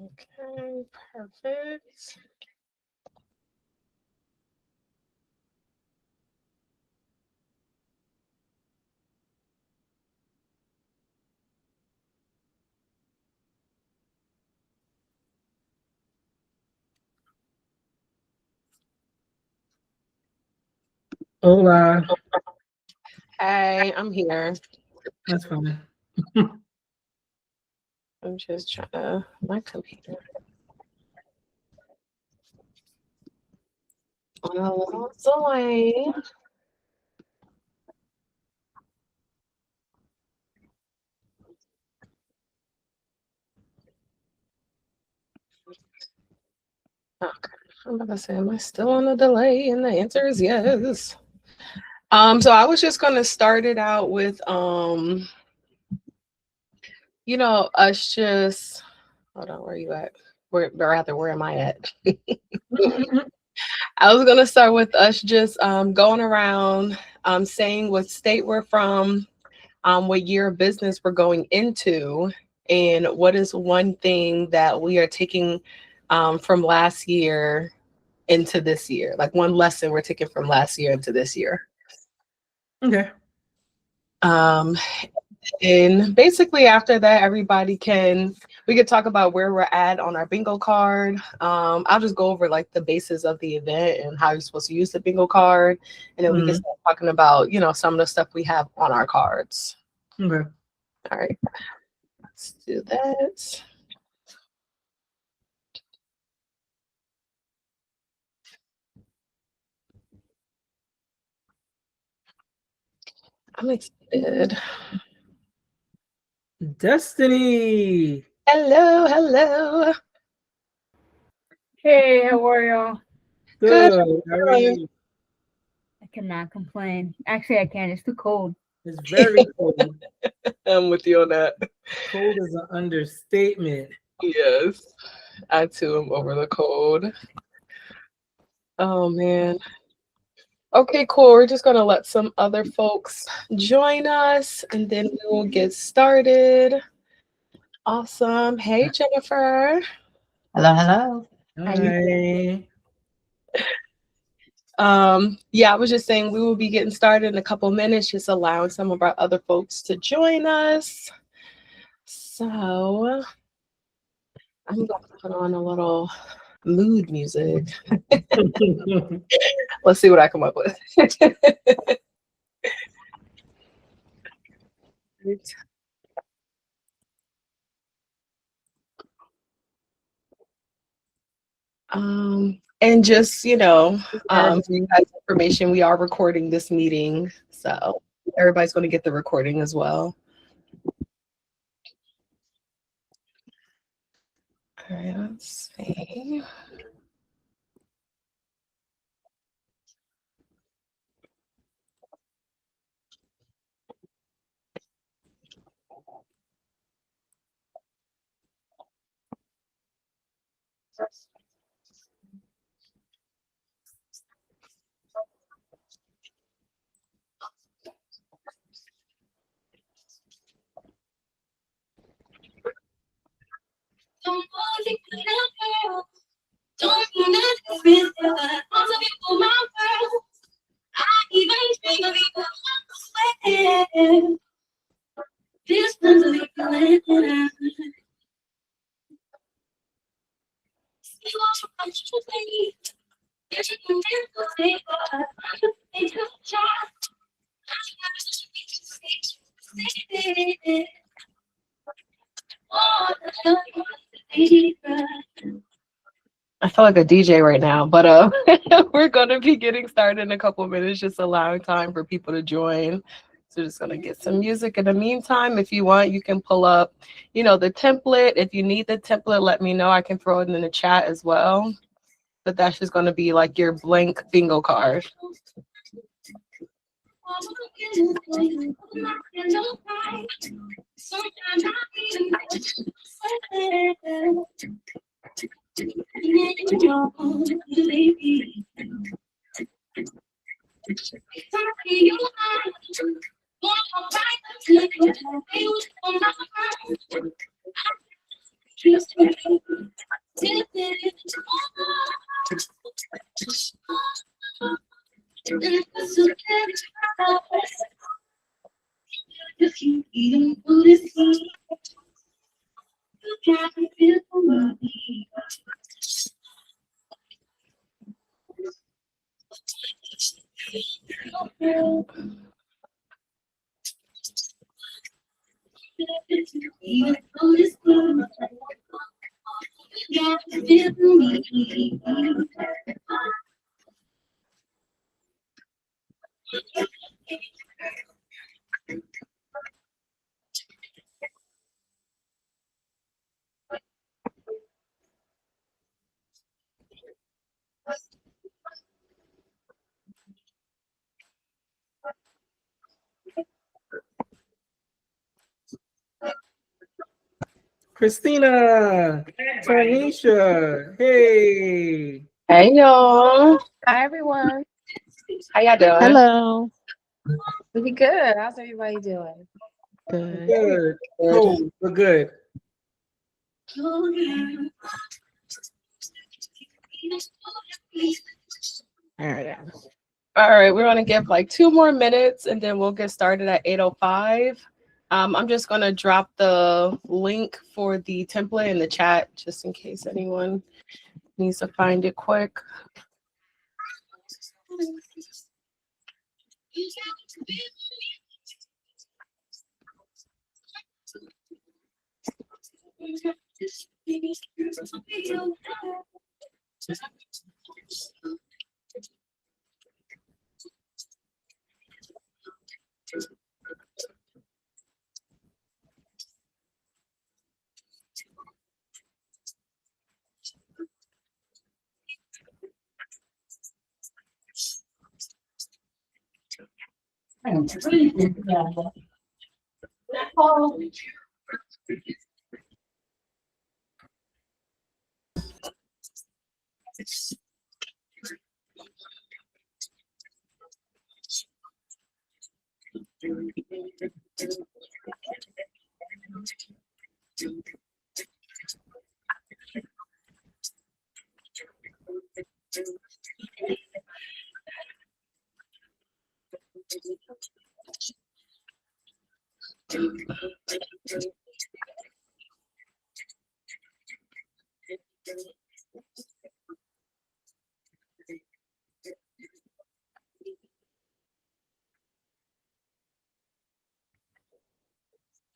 Okay, perfect. Hola. Hey, I'm here. That's fine. I'm just trying to my computer. On a little delay. Okay. I'm about to say, am I still on a delay? And the answer is yes. So I was just gonna start it out with us just hold on, where are you at? Where am I at? I was gonna start with us just going around saying what state we're from, what year of business we're going into, and what is one thing that we are taking from last year into this year, like one lesson we're taking from last year into this year. Okay. Um, and basically after that, we could talk about where we're at on our bingo card. I'll just go over like the basis of the event and how you're supposed to use the bingo card. And then we can start talking about, some of the stuff we have on our cards. Okay. All right, let's do that. I'm excited. Destiny. Hello, hello. Hey, how are y'all? Good. Good. How are you? I cannot complain. Actually, I can. It's too cold. It's very cold. I'm with you on that. Cold is an understatement. Yes, I too am over the cold. Oh man. Okay, cool. We're just gonna let some other folks join us and then we will get started. Awesome. Hey, Jennifer. Hello, hello. Hi. Yeah, I was just saying we will be getting started in a couple minutes, just allowing some of our other folks to join us. So I'm gonna put on a little mood music. Let's see what I come up with. And just, for you guys' information, we are recording this meeting. So everybody's going to get the recording as well. All right, let's see. I feel like a DJ right now, but we're gonna be getting started in a couple of minutes, just allowing time for people to join. So just gonna get some music in the meantime. If you want, you can pull up, the template. If you need the template, let me know. I can throw it in the chat as well. But that's just gonna be like your blank bingo card. Christina, Tanisha, hey. Hey y'all. Hi everyone. How y'all doing? Hello. We good. How's everybody doing? Good. Good. Good. Cold, but good. All right. All right, we're gonna give like 2 more minutes and then we'll get started at 8:05. I'm just gonna drop the link for the template in the chat just in case anyone needs to find it quick.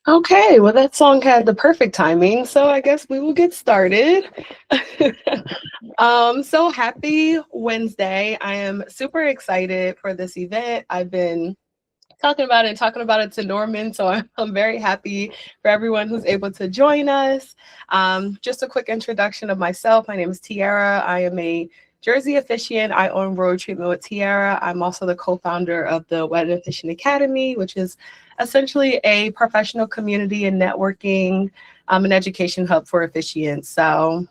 Okay, well, that song had the perfect timing, so I guess we will get started. So happy Wednesday. I am super excited for this event. I've been talking about it to Norman, so I'm very happy for everyone who's able to join us. Just a quick introduction of myself. My name is Tiara. I am a Jersey officiant. I own Road Treatment with Tiara. I'm also the co-founder of the Wedding Officiant Academy, which is essentially a professional community and networking and education hub for officiants. So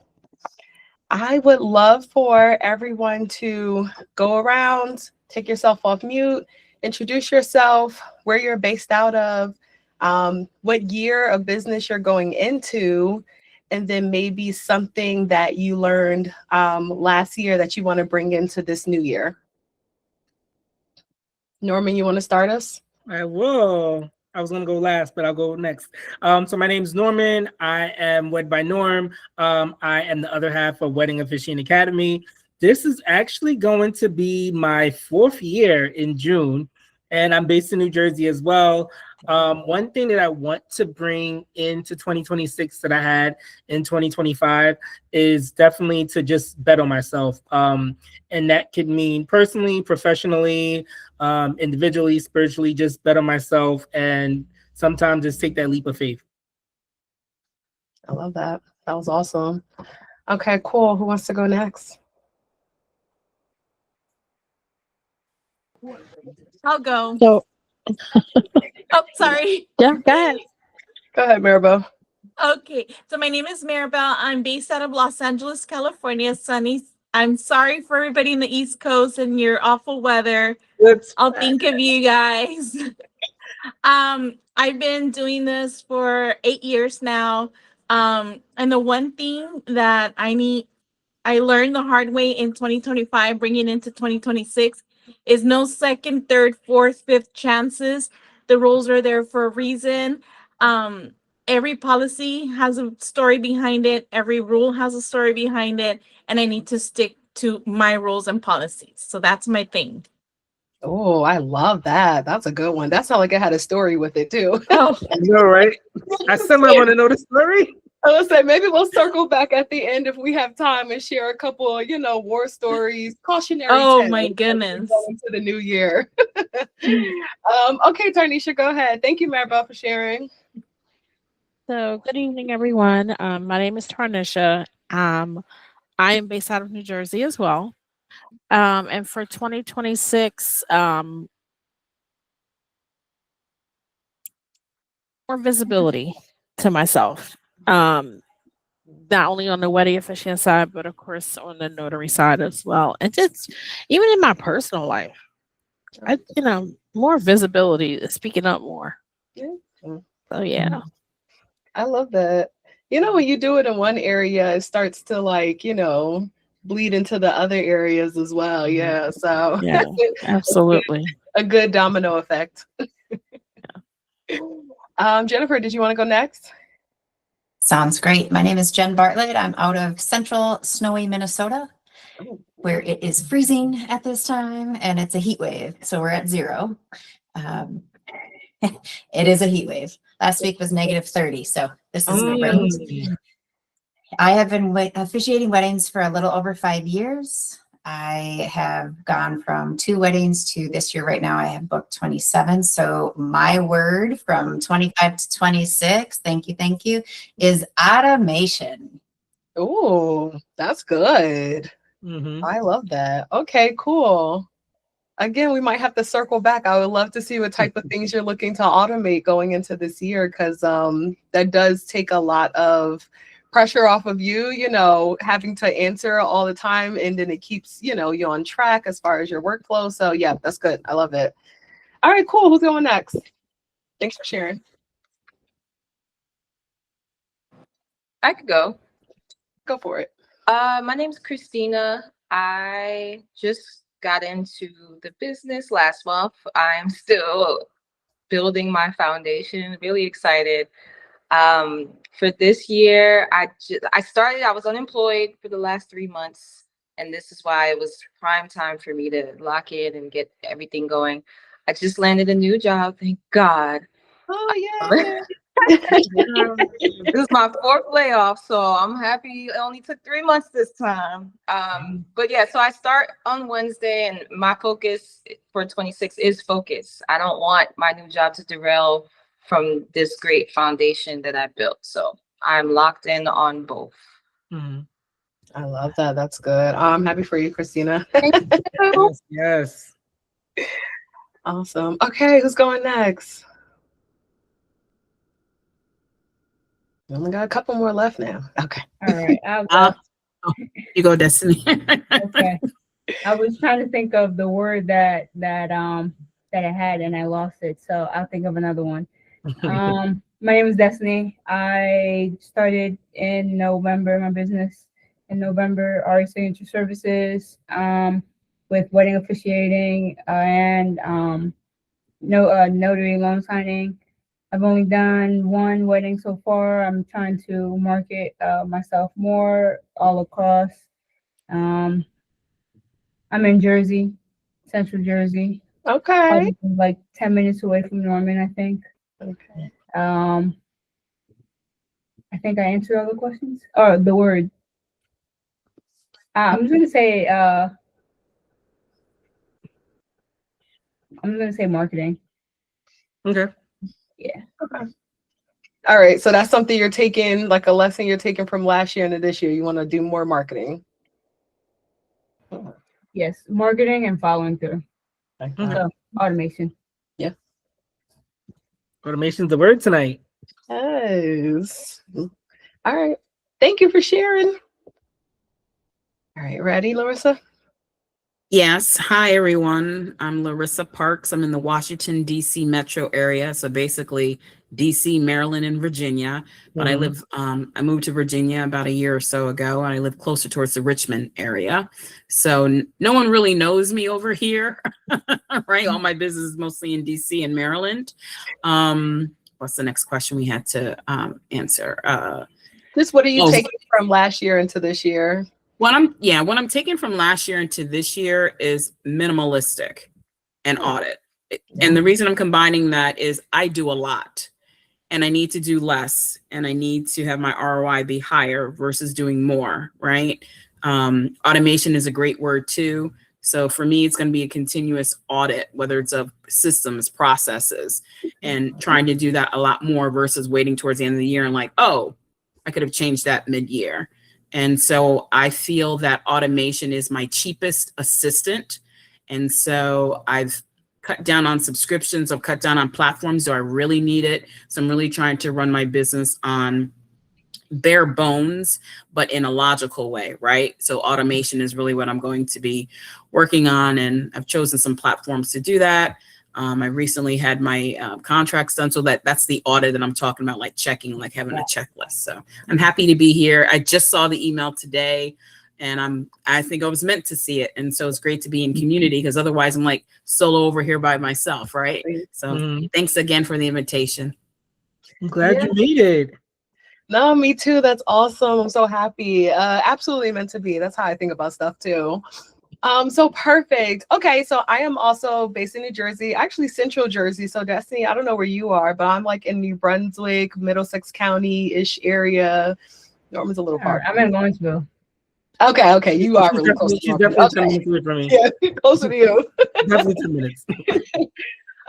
I would love for everyone to go around, take yourself off mute, introduce yourself, where you're based out of, what year of business you're going into, and then maybe something that you learned last year that you want to bring into this new year. Norman, you want to start us? I will. I was gonna go last, but I'll go next. So my name's Norman. I am Wed by Norm. I am the other half of Wedding Officiant Academy. This is actually going to be my 4th year in June, and I'm based in New Jersey as well. One thing that I want to bring into 2026 that I had in 2025 is definitely to just bet on myself. And that could mean personally, professionally, individually, spiritually, just bet on myself and sometimes just take that leap of faith. I love that. That was awesome. Okay, cool. Who wants to go next? I'll go. So, Oh, sorry. yeah, go ahead. Go ahead, Maribel. Okay, so my name is Maribel. I'm based out of Los Angeles, California. Sunny. I'm sorry for everybody in the East Coast and your awful weather. I'll think of you guys. I've been doing this for 8 years now. And the one thing that I learned the hard way in 2025, bringing into 2026, is no second, third, fourth, fifth chances. The rules are there for a reason. Every policy has a story behind it. Every rule has a story behind it. And I need to stick to my rules and policies. So that's my thing. Oh, I love that. That's a good one. That sounded like it had a story with it too. Oh, You know, right? I still want to know the story. I was say maybe we'll circle back at the end if we have time and share a couple, war stories, cautionary oh tales my as we goodness. go into the new year. Okay, Tarnisha, go ahead. Thank you, Maribel, for sharing. So, good evening, everyone. My name is Tarnisha. I am based out of New Jersey as well. And for 2026, more visibility to myself. Not only on the wedding officiant side, but of course on the notary side as well. And just even in my personal life, more visibility, speaking up more. Yeah. So, yeah. I love that. When you do it in one area, it starts to bleed into the other areas as well. Yeah. So Yeah, absolutely. a good domino effect. Jennifer, did you want to go next? Sounds great. My name is Jen Bartlett. I'm out of central snowy Minnesota, where it is freezing at this time and it's a heat wave. So we're at 0. It is a heat wave. Last week was -30. So this is great. I have been officiating weddings for a little over 5 years. I have gone from 2 weddings to this year. Right now I have booked 27. So my word from 25 to 26, thank you, is automation. Oh, that's good. I love that. Okay, cool. Again, we might have to circle back. I would love to see what type of things you're looking to automate going into this year, because that does take a lot of pressure off of you, having to answer all the time, and then it keeps, you on track as far as your workflow. So yeah, that's good. I love it. All right, cool. Who's going next? Thanks for sharing. I could go. Go for it. My name's Christina. I just got into the business last month. I'm still building my foundation. Really excited. For this year, I was unemployed for the last 3 months, and this is why it was prime time for me to lock in and get everything going. I just landed a new job, thank God. Oh yeah. This is my 4th layoff, so I'm happy it only took 3 months this time. But yeah, so I start on Wednesday, and my focus for 26 is focus. I don't want my new job to derail from this great foundation that I built. So I'm locked in on both. I love that. That's good. I'm happy for you, Christina. Yes. Awesome. Okay, who's going next? We only got a couple more left now. Okay. All right. I'll go. You go, Destiny. Okay. I was trying to think of the word that I had and I lost it. So I'll think of another one. My name is Destiny. I started in November, my business in November, RE Signature Services, with wedding officiating and notary loan signing. I've only done 1 wedding so far. I'm trying to market myself more all across. I'm in Jersey, Central Jersey. Okay. Like 10 minutes away from Norman, I think. Okay. I think I answered all the questions. Oh, the word. I'm just gonna say marketing. Okay. Yeah. Okay. All right. So that's something you're taking, like a lesson you're taking from last year into this year. You want to do more marketing. Yes, marketing and following through. So automation. Yeah. Automation's the word tonight. Yes. All right. Thank you for sharing. All right. Ready, Larissa? Yes. Hi, everyone. I'm Larissa Parks. I'm in the Washington, D.C. metro area. So basically, D.C., Maryland, and Virginia. But I moved to Virginia about a year or so ago, and I live closer towards the Richmond area. So no one really knows me over here, right? All my business is mostly in D.C. and Maryland. What's the next question we had to answer? Just what are you taking from last year into this year? What I'm taking from last year into this year is minimalistic and audit. And the reason I'm combining that is I do a lot and I need to do less and I need to have my ROI be higher versus doing more, right? Automation is a great word too. So for me, it's going to be a continuous audit, whether it's of systems, processes, and trying to do that a lot more versus waiting towards the end of the year and like, oh, I could have changed that mid-year. And so I feel that automation is my cheapest assistant. And so I've cut down on subscriptions. I've cut down on platforms. Do I really need it? So I'm really trying to run my business on bare bones, but in a logical way, right? So automation is really what I'm going to be working on. And I've chosen some platforms to do that. I recently had my contracts done. So that's the audit that I'm talking about, like checking, like having a checklist. So I'm happy to be here. I just saw the email today and I think I was meant to see it. And so it's great to be in community because otherwise I'm like solo over here by myself, right? So thanks again for the invitation. I'm glad you made it. No, me too. That's awesome. I'm so happy. Absolutely meant to be. That's how I think about stuff too. So perfect. Okay, so I am also based in New Jersey, actually Central Jersey. So Destiny, I don't know where you are, but I'm like in New Brunswick, Middlesex County-ish area. Norman's a little far. I'm in Lawrenceville. Okay, you are really close. She's definitely 10 minutes away from me. Yeah, closer to you. Definitely 10 minutes.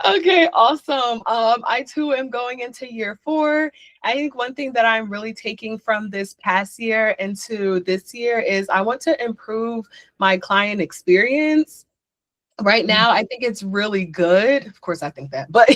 Okay, awesome. I too am going into year 4. I think one thing that I'm really taking from this past year into this year is I want to improve my client experience. Right now, I think it's really good. Of course, I think that, but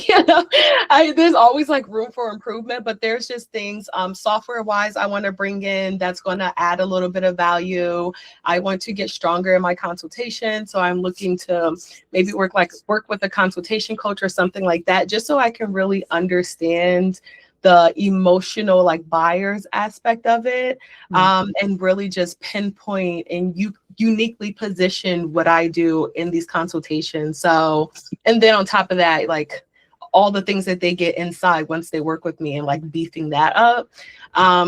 there's always like room for improvement, but there's just things software wise I want to bring in that's going to add a little bit of value. I want to get stronger in my consultation. So I'm looking to maybe work with a consultation coach or something like that, just so I can really understand the emotional like buyers aspect of it, and really just pinpoint and uniquely position what I do in these consultations. So, and then on top of that, like all the things that they get inside once they work with me and like beefing that up.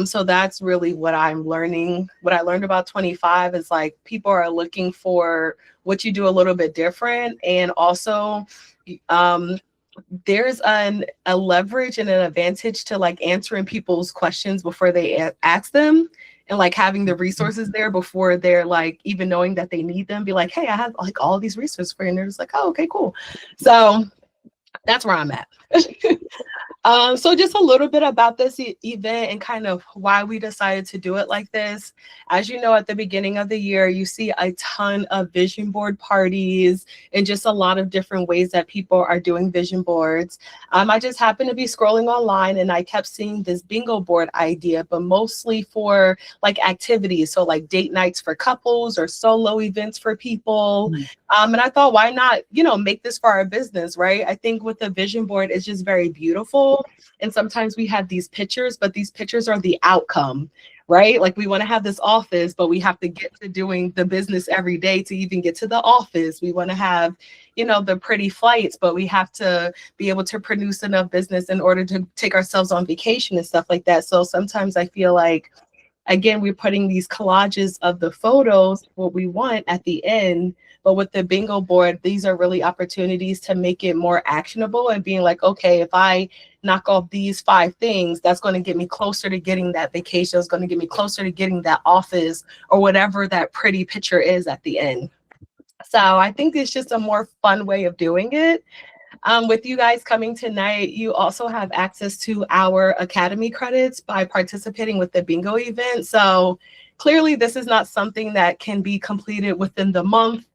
So that's really what I'm learning. What I learned about 25 is like people are looking for what you do a little bit different, and also there's a leverage and an advantage to like answering people's questions before they ask them, and like having the resources there before they're like even knowing that they need them. Be like, hey, I have like all these resources for you. And they're just like, oh, okay, cool. So that's where I'm at. So just a little bit about this event and kind of why we decided to do it like this. As you know, at the beginning of the year, you see a ton of vision board parties and just a lot of different ways that people are doing vision boards. I just happened to be scrolling online and I kept seeing this bingo board idea, but mostly for like activities. So like date nights for couples or solo events for people. And I thought, why not, make this for our business, right? I think with the vision board, it's just very beautiful. And sometimes we have these pictures, but these pictures are the outcome, right? Like we want to have this office, but we have to get to doing the business every day to even get to the office. We want to have, the pretty flights, but we have to be able to produce enough business in order to take ourselves on vacation and stuff like that. So sometimes I feel like, again, we're putting these collages of the photos, what we want at the end. But with the bingo board, these are really opportunities to make it more actionable and being like, okay, if I knock off these 5 things, that's going to get me closer to getting that vacation. It's going to get me closer to getting that office or whatever that pretty picture is at the end. So I think it's just a more fun way of doing it. With you guys coming tonight, you also have access to our Academy credits by participating with the bingo event. So clearly this is not something that can be completed within the month,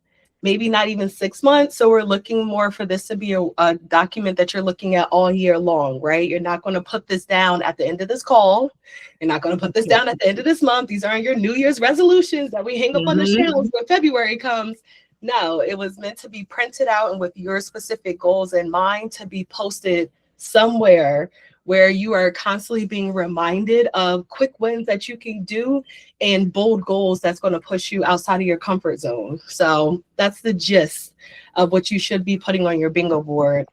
maybe not even 6 months. So we're looking more for this to be a document that you're looking at all year long, right? You're not going to put this down at the end of this call. You're not going to put this down at the end of this month. These aren't your New Year's resolutions that we hang up on the shelves when February comes. No, it was meant to be printed out and with your specific goals in mind to be posted somewhere where you are constantly being reminded of quick wins that you can do and bold goals that's going to push you outside of your comfort zone. So that's the gist of what you should be putting on your bingo board.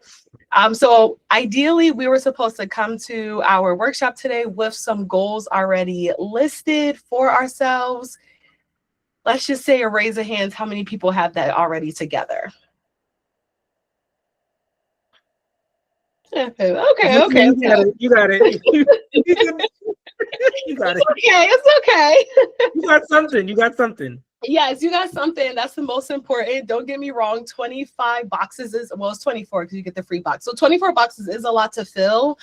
So ideally, we were supposed to come to our workshop today with some goals already listed for ourselves. Let's just say a raise of hands, how many people have that already together? Okay. You got it. You got it. You got it. Okay, it's okay. You got something. You got something. Yes, you got something. That's the most important. Don't get me wrong. 25 boxes is, well, it's 24 because you get the free box. So 24 boxes is a lot to fill.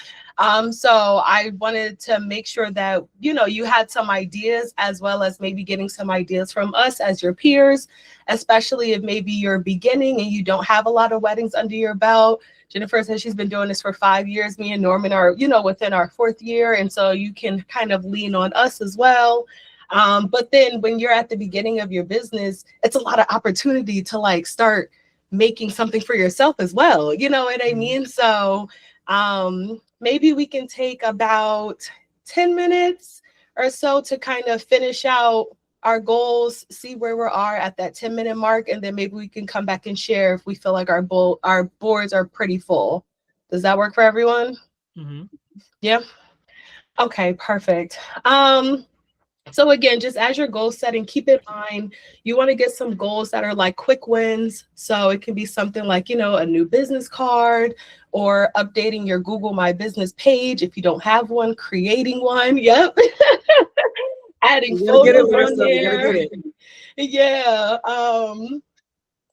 So I wanted to make sure that, you know, you had some ideas as well as maybe getting some ideas from us as your peers, especially if maybe you're beginning and you don't have a lot of weddings under your belt. Jennifer says she's been doing this for 5 years. Me and Norman are, you know, within our 4th year. And so you can kind of lean on us as well. But then when you're at the beginning of your business, it's a lot of opportunity to like start making something for yourself as well. You know what I mean? So maybe we can take about 10 minutes or so to kind of finish out our goals, see where we are at that 10-minute mark, and then maybe we can come back and share if we feel like our boards are pretty full. Does that work for everyone? Mm-hmm. Yeah. Okay, perfect. So again, just as your goal setting, keep in mind, you want to get some goals that are like quick wins. So it can be something like, you know, a new business card or updating your Google My Business page. If you don't have one, creating one. Yep. Adding You gotta get it, photos on Larissa. You gotta there. get it. Yeah.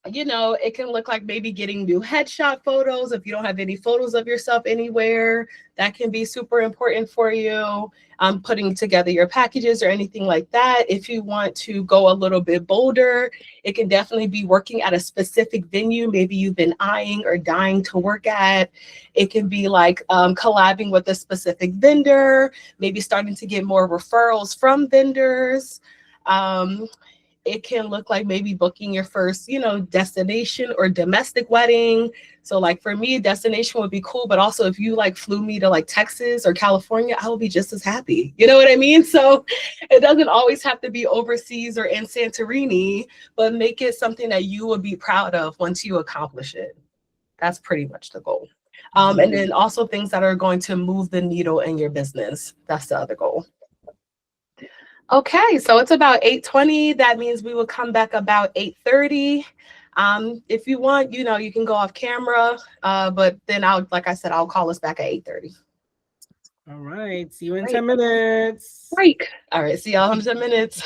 You know, it can look like maybe getting new headshot photos. If you don't have any photos of yourself anywhere, that can be super important for you. Putting together your packages or anything like that. If you want to go a little bit bolder, it can definitely be working at a specific venue. Maybe you've been eyeing or dying to work at. It can be like collabing with a specific vendor, maybe starting to get more referrals from vendors. It can look like maybe booking your first, you know, destination or domestic wedding. So like for me, destination would be cool, but also if you like flew me to like Texas or California, I would be just as happy. You know what I mean? So it doesn't always have to be overseas or in Santorini, but make it something that you would be proud of once you accomplish it. That's pretty much the goal. And then also things that are going to move the needle in your business. That's the other goal. Okay, so it's about 8:20. That means we will come back about 8:30. If you want, you know, you can go off camera, but then like I said, I'll call us back at 8:30. All right. See you in Great. 10 minutes. Break. All right, see y'all in 10 minutes.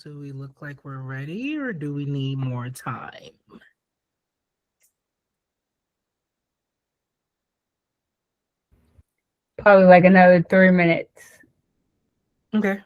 Do we look like we're ready or do we need more time? Probably like another 3 minutes. Okay.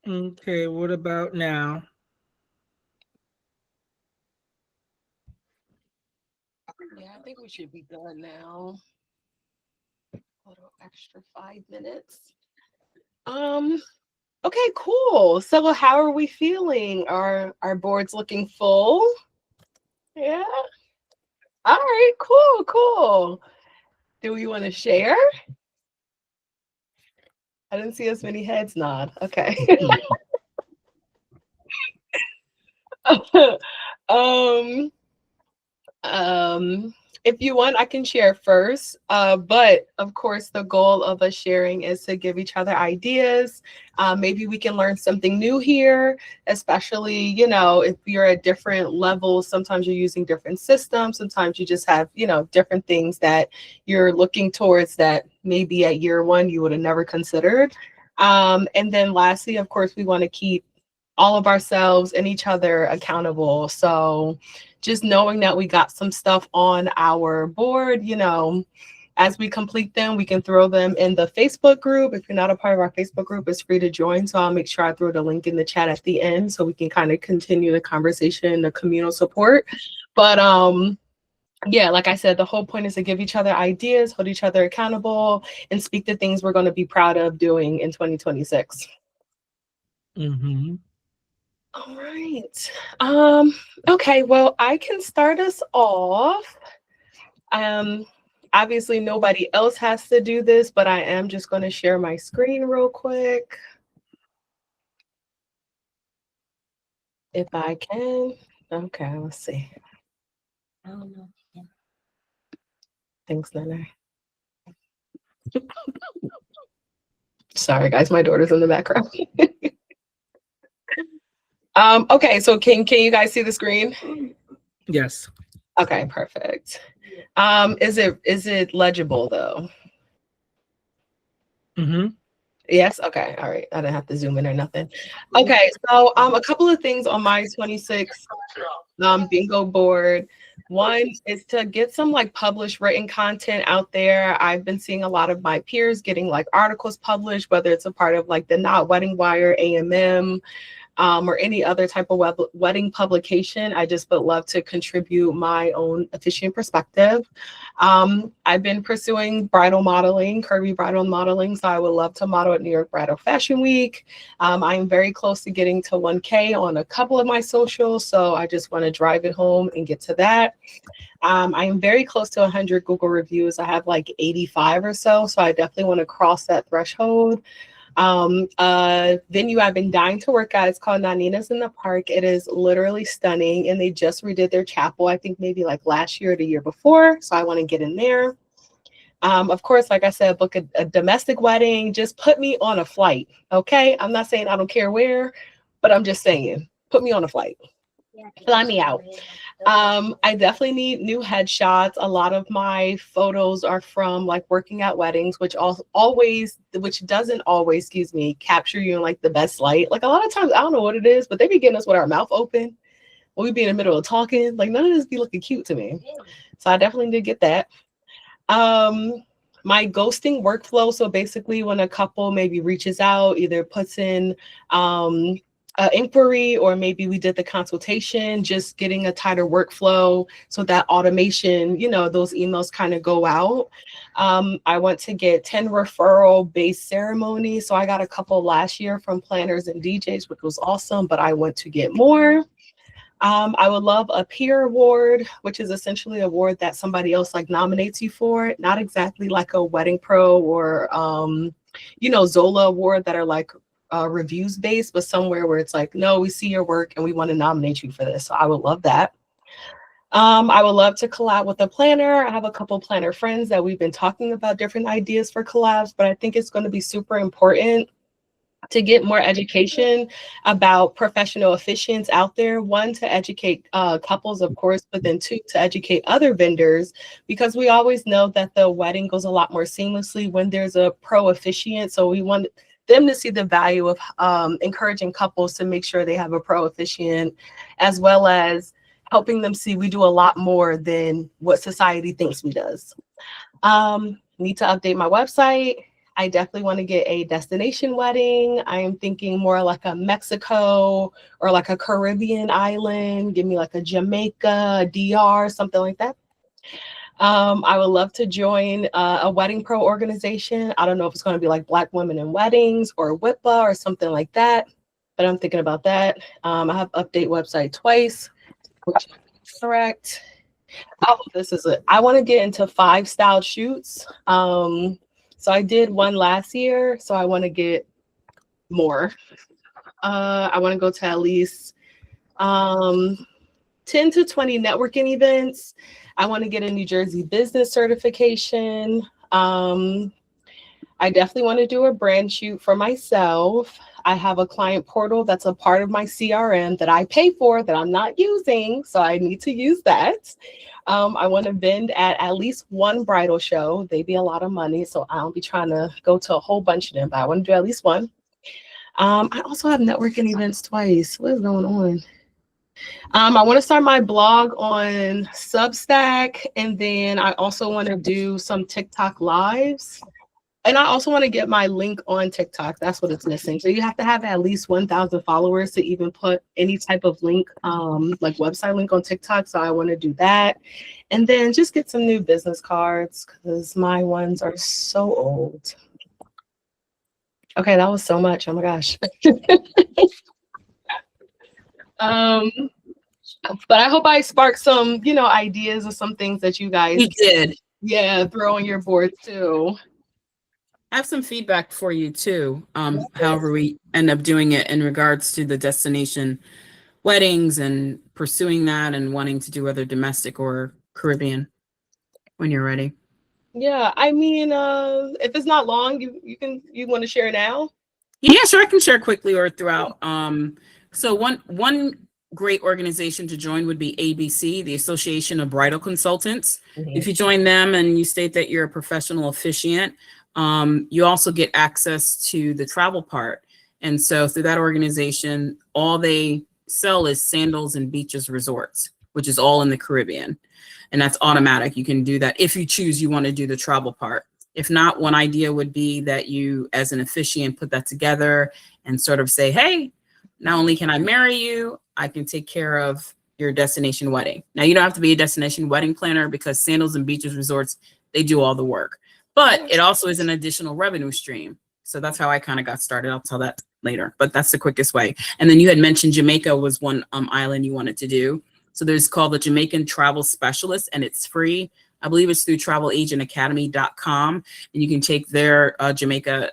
Okay, what about now? Yeah, I think we should be done now. A little extra 5 minutes. Okay, cool. So how are we feeling? Are our boards looking full? Yeah. All right, cool. Do we want to share? I didn't see as many heads nod. Okay. If you want, I can share first. But of course, the goal of us sharing is to give each other ideas. Maybe we can learn something new here, especially, you know, if you're at different levels. Sometimes you're using different systems. Sometimes you just have, you know, different things that you're looking towards that maybe at year one you would have never considered. And then lastly, of course, we want to keep all of ourselves and each other accountable. So just knowing that we got some stuff on our board, you know, as we complete them, we can throw them in the Facebook group. If you're not a part of our Facebook group, it's free to join. So I'll make sure I throw the link in the chat at the end so we can kind of continue the conversation, the communal support. But yeah, like I said, the whole point is to give each other ideas, hold each other accountable, and speak the things we're going to be proud of doing in 2026. Mm-hmm. All right. Okay, well, I can start us off. Obviously nobody else has to do this, but I am just going to share my screen real quick. If I can. Okay, let's see. Thanks, Nana. Sorry, guys, my daughter's in the background. Okay, so can you guys see the screen? Yes. Okay, perfect. Is it legible though? Mm-hmm. Yes. Okay. All right. I didn't have to zoom in or nothing. Okay. So a couple of things on my 26 bingo board. One is to get some like published written content out there. I've been seeing a lot of my peers getting like articles published, whether it's a part of like the Not Wedding Wire, AMM, or any other type of wedding publication. I just would love to contribute my own officiant perspective. I've been pursuing bridal modeling, curvy bridal modeling, so I would love to model at New York Bridal Fashion Week. I am very close to getting to 1K on a couple of my socials, so I just want to drive it home and get to that. I am very close to 100 Google reviews. I have like 85 or so I definitely want to cross that threshold. Venue I've been dying to work at. It's called Nanina's in the Park. It is literally stunning, and they just redid their chapel, I think maybe like last year or the year before, so I want to get in there. Of course, like I said, book a domestic wedding. Just put me on a flight, okay? I'm not saying I don't care where, but I'm just saying, put me on a flight. Fly me out. I definitely need new headshots. A lot of my photos are from like working at weddings, which doesn't always, excuse me, capture you in like the best light. Like a lot of times, I don't know what it is, but they be getting us with our mouth open when we be in the middle of talking. Like none of this be looking cute to me. So I definitely did get that. My ghosting workflow. So basically when a couple maybe reaches out, either puts in inquiry, or maybe we did the consultation, just getting a tighter workflow so that automation, you know, those emails kind of go out. I want to get 10 referral based ceremonies. So I got a couple last year from planners and DJs, which was awesome, but I want to get more. I would love a peer award, which is essentially an award that somebody else like nominates you for. Not exactly like a Wedding Pro or, you know, Zola award that are like reviews based, but somewhere where it's like, no, we see your work and we want to nominate you for this. So I would love that. I would love to collab with a planner. I have a couple planner friends that we've been talking about different ideas for collabs, but I think it's going to be super important to get more education about professional officiants out there. One, to educate couples, of course, but then two, to educate other vendors, because we always know that the wedding goes a lot more seamlessly when there's a pro officiant. So we want them to see the value of encouraging couples to make sure they have a pro officiant, as well as helping them see we do a lot more than what society thinks we does. Need to update my website. I definitely want to get a destination wedding. I am thinking more like a Mexico or like a Caribbean island. Give me like a Jamaica, a DR, something like that. I would love to join a wedding pro organization. I don't know if it's going to be like Black Women in Weddings or WIPA or something like that, but I'm thinking about that. I have update website twice, which is correct. Oh, this is it. I want to get into 5 style shoots. So I did one last year, so I want to get more. I want to go to at least 10 to 20 networking events. I want to get a New Jersey business certification. I definitely want to do a brand shoot for myself. I have a client portal that's a part of my CRM that I pay for that I'm not using, so I need to use that. I want to vend at least one bridal show. They be a lot of money, so I'll be trying to go to a whole bunch of them, but I want to do at least one. I also have networking events twice. What is going on? I want to start my blog on Substack, and then I also want to do some TikTok lives. And I also want to get my link on TikTok. That's what it's missing. So you have to have at least 1,000 followers to even put any type of link, like website link on TikTok. So I want to do that. And then just get some new business cards because my ones are so old. Okay, that was so much. Oh my gosh. But I hope I sparked some, ideas or some things that you guys did. Yeah, throw on your board too. I have some feedback for you too. However we end up doing it in regards to the destination weddings and pursuing that and wanting to do other domestic or Caribbean when you're ready. Yeah, I mean, if it's not long, you want to share now? Yeah, sure. I can share quickly or throughout. So one great organization to join would be ABC, the Association of Bridal Consultants. If you join them and you state that you're a professional officiant, you also get access to the travel part. And so through that organization, all they sell is sandals and beaches resorts, which is all in the Caribbean. And that's automatic. You can do that if you choose you want to do the travel part. If not, one idea would be that you, as an officiant, put that together and sort of say, hey, not only can I marry you, I can take care of your destination wedding. Now, you don't have to be a destination wedding planner because sandals and beaches resorts, they do all the work. But it also is an additional revenue stream. So that's how I kind of got started. I'll tell that later, but that's the quickest way. And then you had mentioned Jamaica was one island you wanted to do. So there's called the Jamaican Travel Specialist, and it's free. I believe it's through travelagentacademy.com, and you can take their Jamaica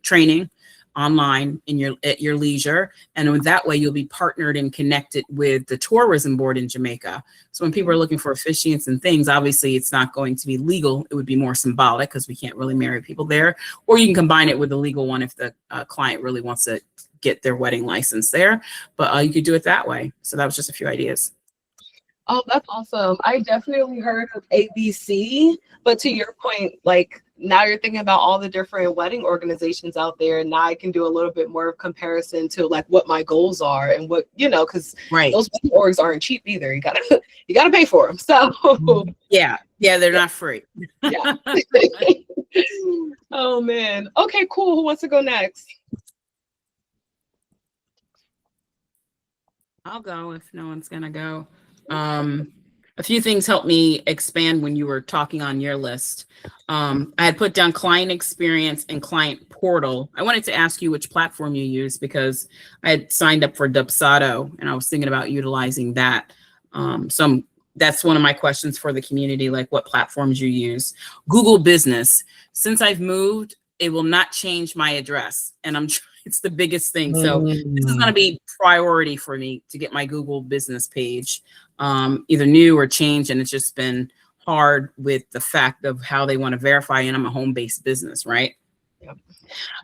training online at your leisure. And with that way, you'll be partnered and connected with the tourism board in Jamaica. So when people are looking for officiants and things, obviously it's not going to be legal. It would be more symbolic because we can't really marry people there. Or you can combine it with the legal one if the client really wants to get their wedding license there. But you could do it that way. So that was just a few ideas. Oh, that's awesome. I definitely heard of ABC, but to your point, like now you're thinking about all the different wedding organizations out there. Now I can do a little bit more of comparison to like what my goals are and what, because those wedding orgs aren't cheap either. You gotta pay for them. So yeah, they're not free. Yeah. Oh man. Okay, cool. Who wants to go next? I'll go if no one's gonna go. A few things helped me expand when you were talking on your list. I had put down client experience and client portal. I wanted to ask you which platform you use because I had signed up for Dubsado and I was thinking about utilizing that. That's one of my questions for the community, like what platforms you use. Google Business. Since I've moved, it will not change my address, and it's the biggest thing. So this is going to be priority for me to get my Google Business page either new or changed. And it's just been hard with the fact of how they want to verify. And I'm a home-based business, right? Yep.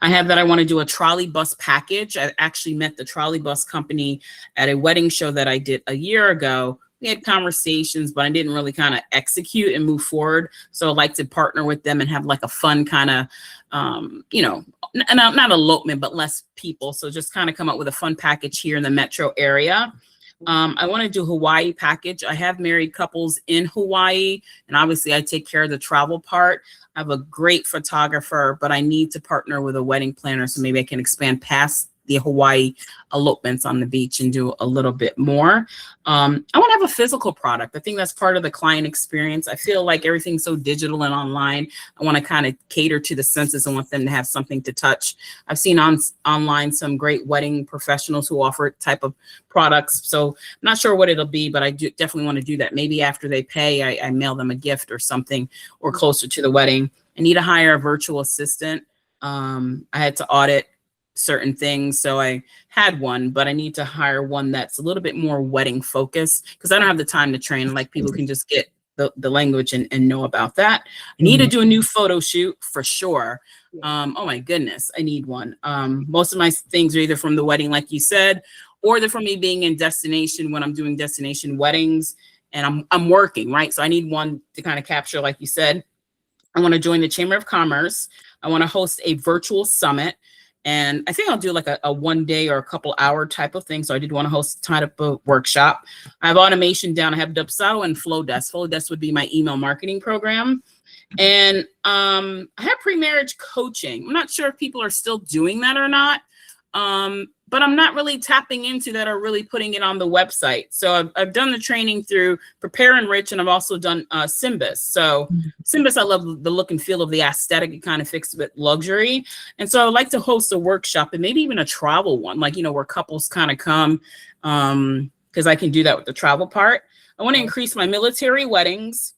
I have that I want to do a trolley bus package. I actually met the trolley bus company at a wedding show that I did a year ago. We had conversations, but I didn't really kind of execute and move forward. So I'd like to partner with them and have like a fun kind of, not elopement, but less people. So just kind of come up with a fun package here in the metro area. I want to do Hawaii package. I have married couples in Hawaii, and obviously I take care of the travel part. I have a great photographer, but I need to partner with a wedding planner so maybe I can expand past the Hawaii elopements on the beach and do a little bit more. I want to have a physical product. I think that's part of the client experience. I feel like everything's so digital and online. I want to kind of cater to the senses and want them to have something to touch. I've seen online some great wedding professionals who offer type of products. So I'm not sure what it'll be, but I definitely want to do that. Maybe after they pay, I mail them a gift or something, or closer to the wedding. I need to hire a virtual assistant. I had to audit certain things. So I had one, but I need to hire one that's a little bit more wedding focused because I don't have the time to train. Like people can just get the language and know about that. I need to do a new photo shoot for sure. Oh my goodness, I need one. Most of my things are either from the wedding, like you said, or they're from me being in destination when I'm doing destination weddings and I'm working, right? So I need one to kind of capture, like you said. I want to join the Chamber of Commerce. I want to host a virtual summit. And I think I'll do like a 1 day or a couple hour type of thing. So I did want to host type of workshop. I have automation down. I have Dubsado and Flowdesk. Flowdesk would be my email marketing program. And I have pre-marriage coaching. I'm not sure if people are still doing that or not. But I'm not really tapping into that or really putting it on the website. So I've done the training through Prepare and Rich, and I've also done Symbis. So Symbis, I love the look and feel of the aesthetic. It kind of fits with luxury. And so I'd like to host a workshop and maybe even a travel one, like, you know, where couples kind of come, because I can do that with the travel part. I want to increase my military weddings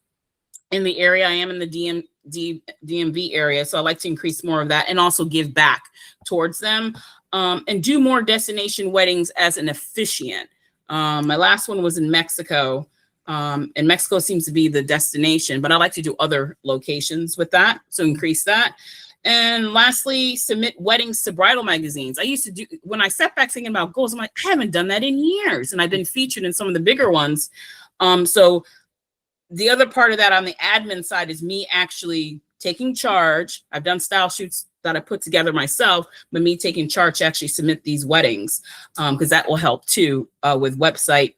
in the area. I am in the DMV area. So I like to increase more of that and also give back towards them. And do more destination weddings as an officiant. My last one was in Mexico, and Mexico seems to be the destination, but I like to do other locations with that, so increase that. And lastly, submit weddings to bridal magazines. I used to do, when I sat back thinking about goals, I'm like, I haven't done that in years, and I've been featured in some of the bigger ones. So the other part of that on the admin side is me actually taking charge. I've done style shoots that I put together myself, but me taking charge to actually submit these weddings, because that will help too with website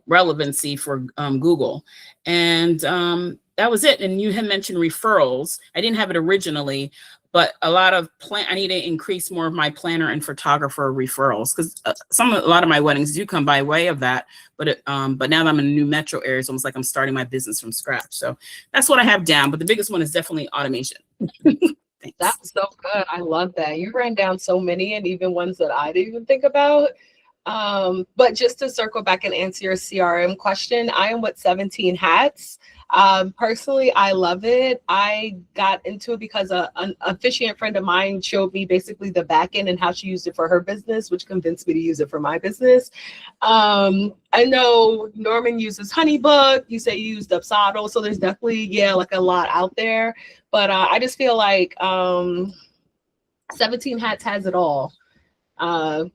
relevancy for Google. And that was it. And you had mentioned referrals. I didn't have it originally, but a lot of I need to increase more of my planner and photographer referrals, because a lot of my weddings do come by way of that. But now that I'm in a new metro area, it's almost like I'm starting my business from scratch. So that's what I have down. But the biggest one is definitely automation. Thanks. That's so good. I love that. You ran down so many, and even ones that I didn't even think about. But just to circle back and answer your CRM question, I am with 17 Hats. Personally, I love it. I got into it because an officiant friend of mine showed me basically the back end and how she used it for her business, which convinced me to use it for my business. I know Norman uses Honeybook. You say you use Dubsado, so there's definitely, like a lot out there. But I just feel like 17 Hats has it all.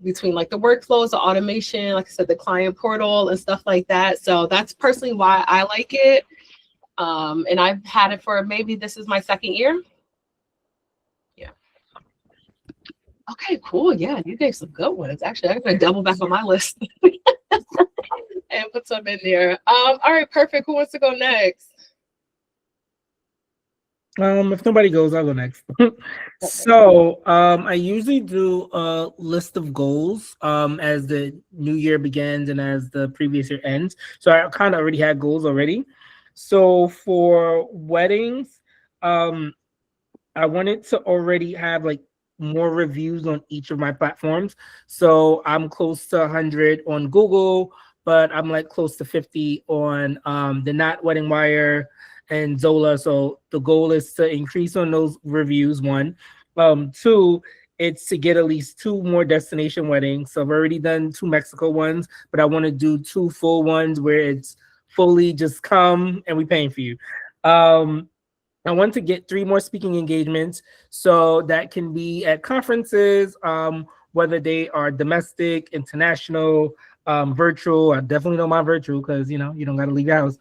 Between like the workflows, the automation, like I said, the client portal and stuff like that. So that's personally why I like it. And I've had it for maybe this is my second year. Yeah. Okay, cool. Yeah, you gave some good ones. Actually, I'm gonna double back on my list and put some in there. All right, perfect. Who wants to go next? If nobody goes, I'll go next. So I usually do a list of goals as the new year begins and as the previous year ends. So I kind of already had goals already. So for weddings, I wanted to already have like more reviews on each of my platforms. So I'm close to 100 on Google, but I'm like close to 50 on the Not Wedding Wire and Zola. So the goal is to increase on those reviews, one. Two, it's to get at least 2 more destination weddings. So I've already done 2 Mexico ones, but I want to do 2 full ones where it's fully just come and we paying for you. I want to get 3 more speaking engagements. So that can be at conferences, whether they are domestic, international, virtual. I definitely don't mind virtual because, you don't got to leave your house.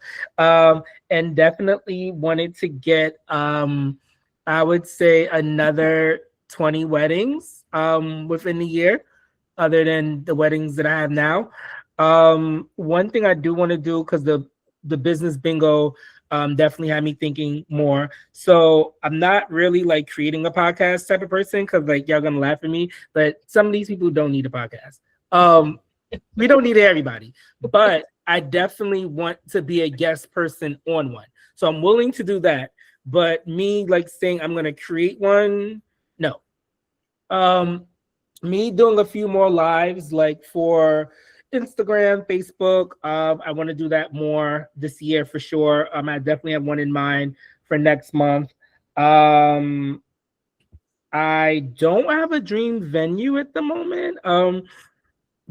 And definitely wanted to get, I would say, another 20 weddings within the year, other than the weddings that I have now. One thing I do want to do, because the business bingo definitely had me thinking more. So I'm not really like creating a podcast type of person, because like y'all gonna laugh at me, but some of these people don't need a podcast. We don't need everybody, but I definitely want to be a guest person on one. So I'm willing to do that. But me like saying I'm gonna create one, no. Me doing a few more lives like for Instagram, Facebook. I want to do that more this year for sure. I definitely have one in mind for next month. I don't have a dream venue at the moment.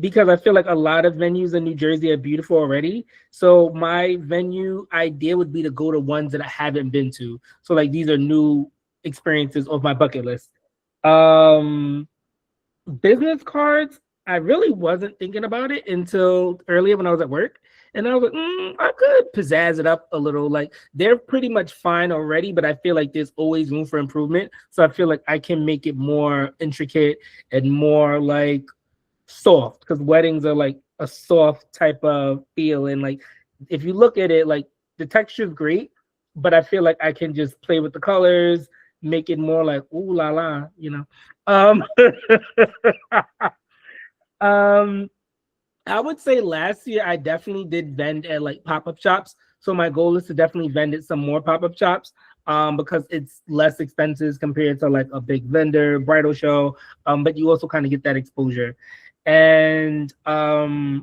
Because I feel like a lot of venues in New Jersey are beautiful already. So my venue idea would be to go to ones that I haven't been to. So like these are new experiences of my bucket list. Um, Business cards, I really wasn't thinking about it until earlier when I was at work. And I was like, I could pizzazz it up a little. Like they're pretty much fine already, but I feel like there's always room for improvement. So I feel like I can make it more intricate and more like soft, because weddings are like a soft type of feel. And like if you look at it, like the texture is great, but I feel like I can just play with the colors, make it more like ooh la la, you know. Um, um, I would say last year I definitely did vend at like pop-up shops. So my goal is to definitely vend at some more pop-up shops, because it's less expensive compared to like a big vendor, bridal show. But you also kind of get that exposure. And I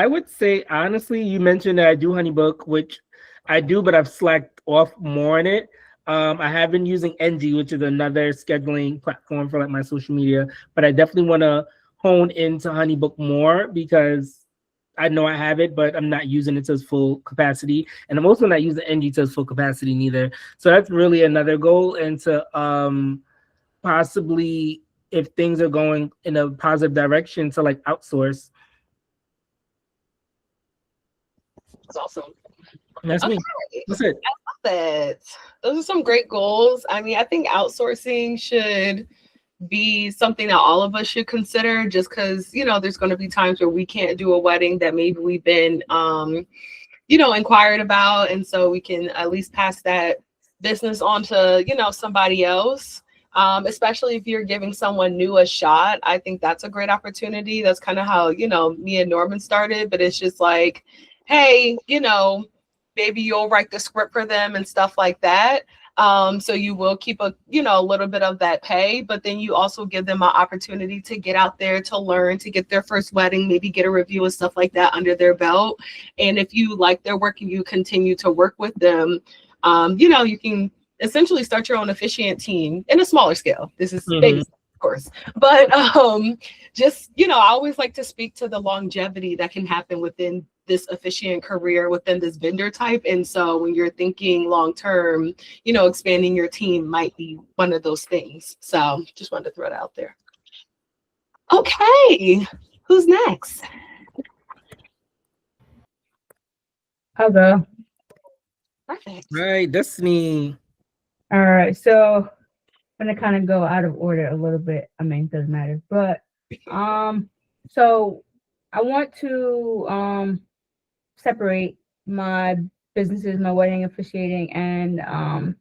would say honestly, you mentioned that I do Honeybook, which I do, but I've slacked off more on it. I have been using NG, which is another scheduling platform for like my social media, but I definitely want to hone into Honeybook more because I know I have it, but I'm not using it to its full capacity, and I'm also not using NG to its full capacity neither. So that's really another goal, and to possibly, if things are going in a positive direction, to like outsource. That's awesome. That's me. Okay. That's it. That those are some great goals. I mean, I think outsourcing should be something that all of us should consider, just because, you know, there's going to be times where we can't do a wedding that maybe we've been you know, inquired about, and so we can at least pass that business on to, you know, somebody else. Especially if you're giving someone new a shot, I think that's a great opportunity. That's kind of how, you know, me and Norman started, but it's just like, hey, you know, maybe you'll write the script for them and stuff like that. So you will keep a, you know, a little bit of that pay, but then you also give them an opportunity to get out there, to learn, to get their first wedding, maybe get a review and stuff like that under their belt. And if you like their work and you continue to work with them, you know, you can essentially start your own officiant team in a smaller scale. This is baby steps, of course, but just, you know, I always like to speak to the longevity that can happen within this officiant career, within this vendor type. And so when you're thinking long term, you know, expanding your team might be one of those things. So just wanted to throw it out there. Okay, who's next? I'll go. Perfect. Right, Destiny. All right, so I'm gonna kind of go out of order a little bit. I mean, it doesn't matter, but so I want to separate my businesses, my wedding officiating and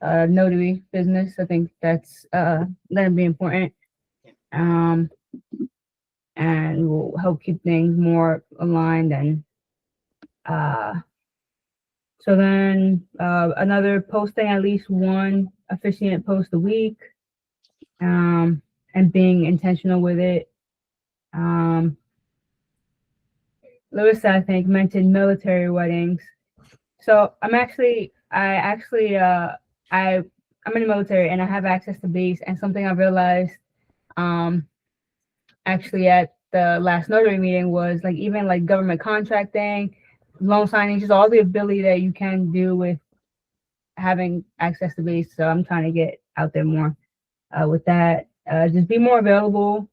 notary business. I think that's gonna be important, and will help keep things more aligned. And so then another posting at least one officiant post a week, and being intentional with it. Lewis, I think, mentioned military weddings. So I'm in the military and I have access to base. And something I realized actually at the last notary meeting was like even like government contracting, loan signing, just all the ability that you can do with having access to base. So I'm trying to get out there more with that. Just be more available.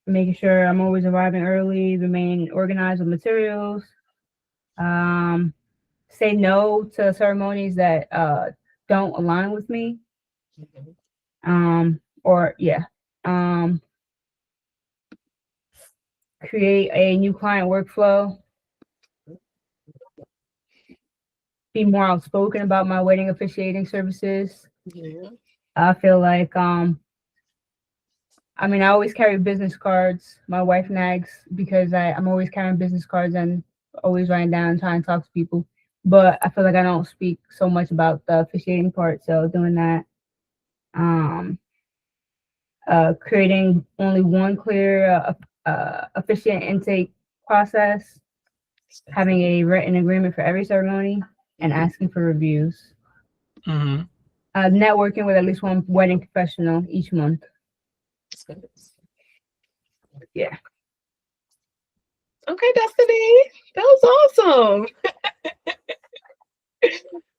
Making sure I'm always arriving early, remain organized with materials. Say no to ceremonies that don't align with me. Create a new client workflow. Be more outspoken about my wedding officiating services. Yeah. I feel like I mean, I always carry business cards. My wife nags because I'm always carrying business cards and always writing down and trying to talk to people. But I feel like I don't speak so much about the officiating part. So doing that. Creating only one clear officiant intake process. Having a written agreement for every ceremony and asking for reviews. Mhm. Networking with at least one wedding professional each month. Yeah. Okay, Destiny, that was awesome.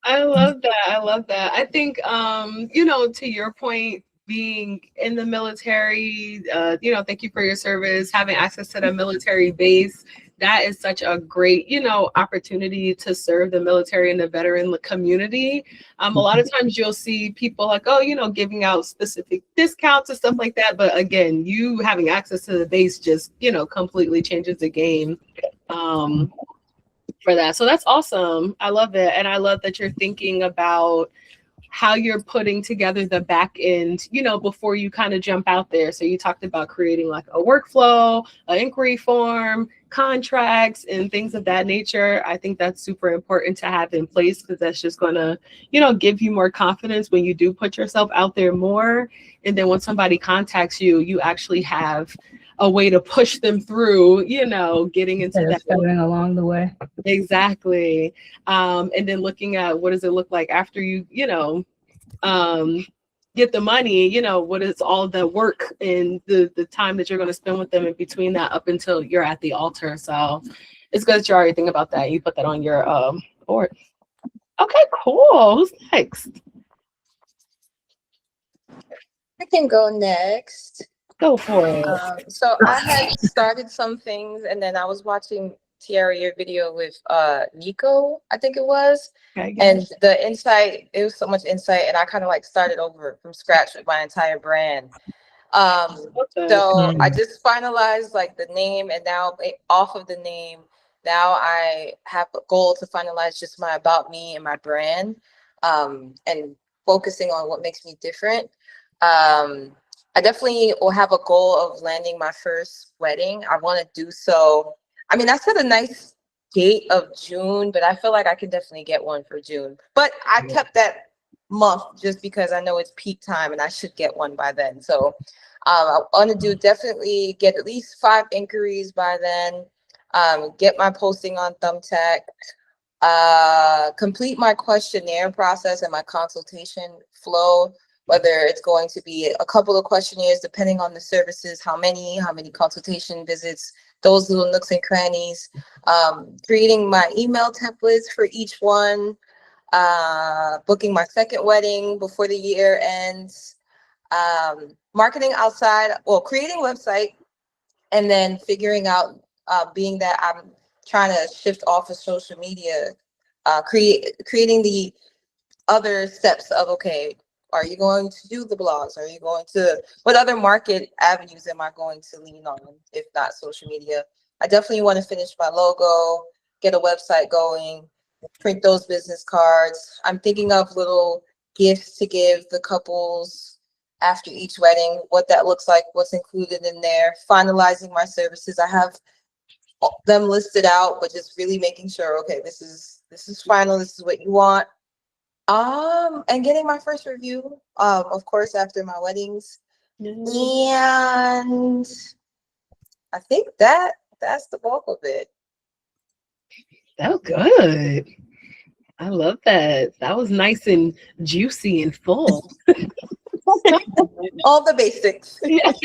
I love that. I love that. I think, to your point, being in the military, thank you for your service, having access to the military base. That is such a great, opportunity to serve the military and the veteran community. A lot of times you'll see people like, giving out specific discounts and stuff like that. But again, you having access to the base just, completely changes the game. For that. So that's awesome. I love it. And I love that you're thinking about how you're putting together the back end, before you kind of jump out there. So you talked about creating like a workflow, an inquiry form, contracts, and things of that nature. I think that's super important to have in place because that's just going to, give you more confidence when you do put yourself out there more. And then when somebody contacts you, you actually have a way to push them through, getting into that along the way. Exactly. And then looking at what does it look like after you, get the money, what is all the work and the time that you're going to spend with them in between that up until you're at the altar. So it's good that you already think about that. You put that on your board. Okay, cool. Who's next? I can go next. Go for it. So I had started some things, and then I was watching Tiara, your video with Nico, I think it was. Okay, and the insight, it was so much insight, and I kind of like started over from scratch with my entire brand. So I just finalized like the name, and now off of the name, now I have a goal to finalize just my about me and my brand, and focusing on what makes me different. I definitely will have a goal of landing my first wedding. I want to do so. I mean, I set a nice date of June, but I feel like I can definitely get one for June. But I kept that month just because I know it's peak time and I should get one by then. So I want to definitely get at least 5 inquiries by then, get my posting on Thumbtack, complete my questionnaire process and my consultation flow, whether it's going to be a couple of questionnaires, depending on the services, how many consultation visits, those little nooks and crannies, creating my email templates for each one, booking my second wedding before the year ends, marketing outside, creating a website, and then figuring out, being that I'm trying to shift off of social media, creating the other steps of, okay, are you going to do the blogs? Are you going to, what other market avenues am I going to lean on, if not social media? I definitely want to finish my logo, get a website going, print those business cards. I'm thinking of little gifts to give the couples after each wedding, what that looks like, what's included in there, finalizing my services. I have them listed out, but just really making sure, okay, this is final, this is what you want. And getting my first review, of course, after my weddings. And I think that's the bulk of it. That was good. I love that. That was nice and juicy and full. All the basics. Yes.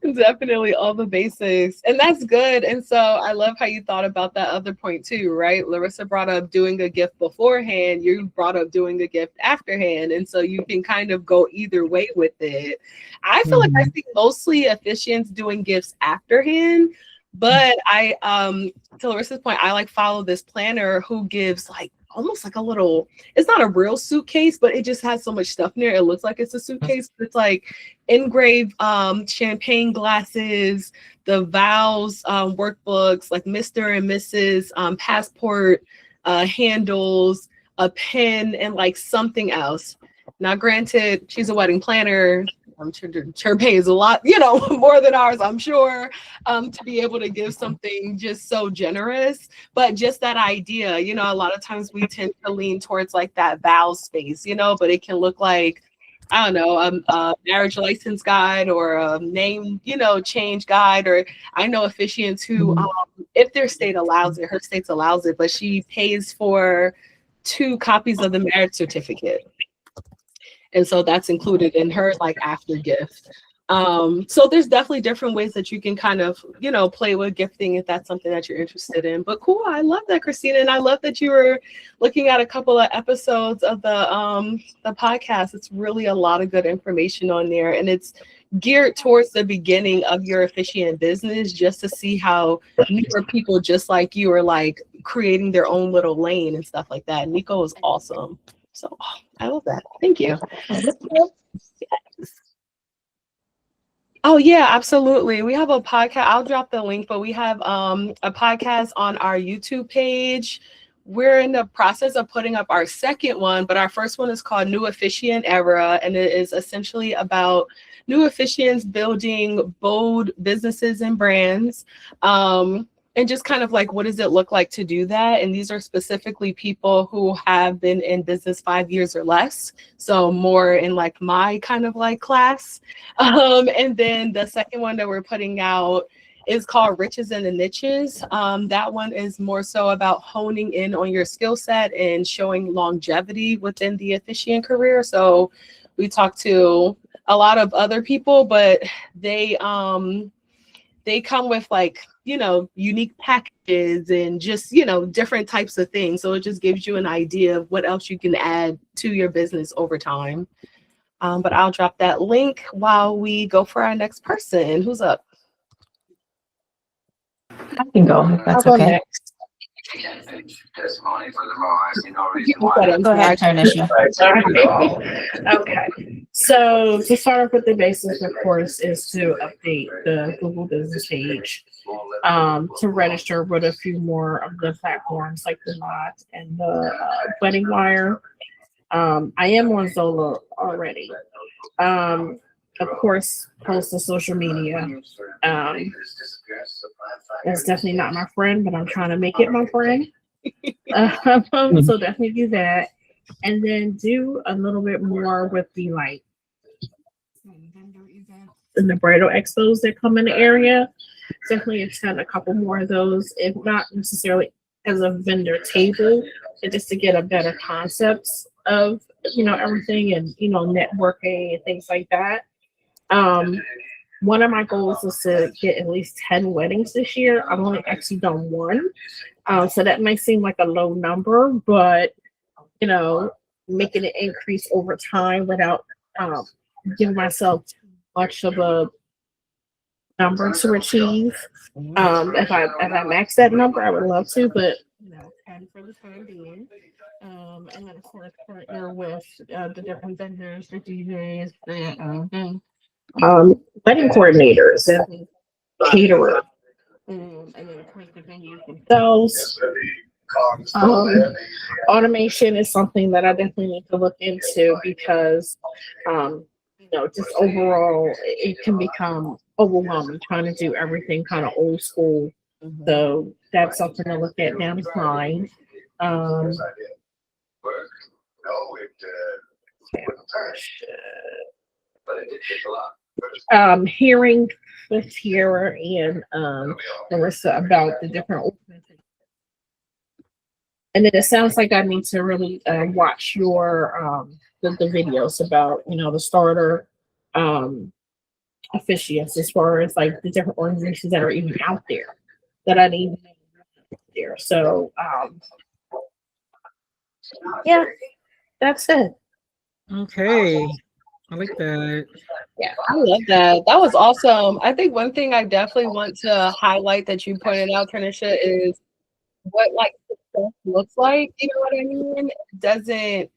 Definitely all the basics. And that's good. And so I love how you thought about that other point too, right? Larissa brought up doing a gift beforehand. You brought up doing a gift afterhand. And so you can kind of go either way with it. I feel like I see mostly officiants doing gifts afterhand. But to Larissa's point, I like follow this planner who gives like almost like a little, it's not a real suitcase, but it just has so much stuff in there. It looks like it's a suitcase. It's like engraved champagne glasses, the vows workbooks, like Mr. and Mrs. Passport handles, a pen, and like something else. Now, granted, she's a wedding planner. I'm sure her pay is a lot, more than ours, I'm sure, to be able to give something just so generous. But just that idea, a lot of times we tend to lean towards like that vow space, but it can look like, I don't know, a marriage license guide or a name, change guide. Or I know officiants who, if their state allows it, her state allows it, but she pays for 2 copies of the marriage certificate. And so that's included in her like after gift. So there's definitely different ways that you can kind of, you know, play with gifting if that's something that you're interested in. But cool, I love that, Christina. And I love that you were looking at a couple of episodes of the podcast. It's really a lot of good information on there. And it's geared towards the beginning of your officiant business, just to see how newer people just like you are like creating their own little lane and stuff like that. Nico is awesome. So I love that. Thank you. Oh yeah, absolutely. We have a podcast. I'll drop the link, but we have a podcast on our YouTube page. We're in the process of putting up our second one, but our first one is called New Officiant Era, and it is essentially about new officiants building bold businesses and brands. And just kind of like, what does it look like to do that? And these are specifically people who have been in business 5 years or less. So more in like my kind of like class. And then the second one that we're putting out is called Riches in the Niches. That one is more so about honing in on your skill set and showing longevity within the officiant career. So we talk to a lot of other people, but they come with like, you know, unique packages and just, you know, different types of things. So it just gives you an idea of what else you can add to your business over time. But I'll drop that link while we go for our next person. Who's up? I can go if that's I'll go okay. next. Go ahead, Tarnisha. Okay. So to start off with the basics, of course, is to update the Google business page, to register with a few more of the platforms like the Knot and the Wedding Wire. I am on Zola already. Of course, post to social media. That's definitely not my friend, but I'm trying to make it my friend. So definitely do that. And then do a little bit more with the like vendor events and the bridal expos that come in the area. Definitely attend a couple more of those, if not necessarily as a vendor table, and just to get a better concept of, you know, everything and, you know, networking and things like that. One of my goals is to get at least 10 weddings this year. I've only actually done one. So that might seem like a low number, but, you know, making it increase over time without giving myself too much of a number to achieve. If I max that number, I would love to, but, you know, 10 for the time being. And then of course partner with the different vendors, the DJs, the wedding coordinators and caterers, and then of course the venues themselves. Automation is something that I definitely need to look into because, you know, just overall it can become overwhelming trying to do everything kind of old school. So that's something to look at down the line. Hearing with Tierra and Marissa about the different organizations. And then it sounds like I need to really watch your the videos about, you know, the starter officiants as far as like the different organizations that are even out there that I need there. So yeah, that's it. Okay. I like that. Yeah, I love that. That was awesome. I think one thing I definitely want to highlight that you pointed out, Tanisha, is what like success looks like. You know what I mean? It doesn't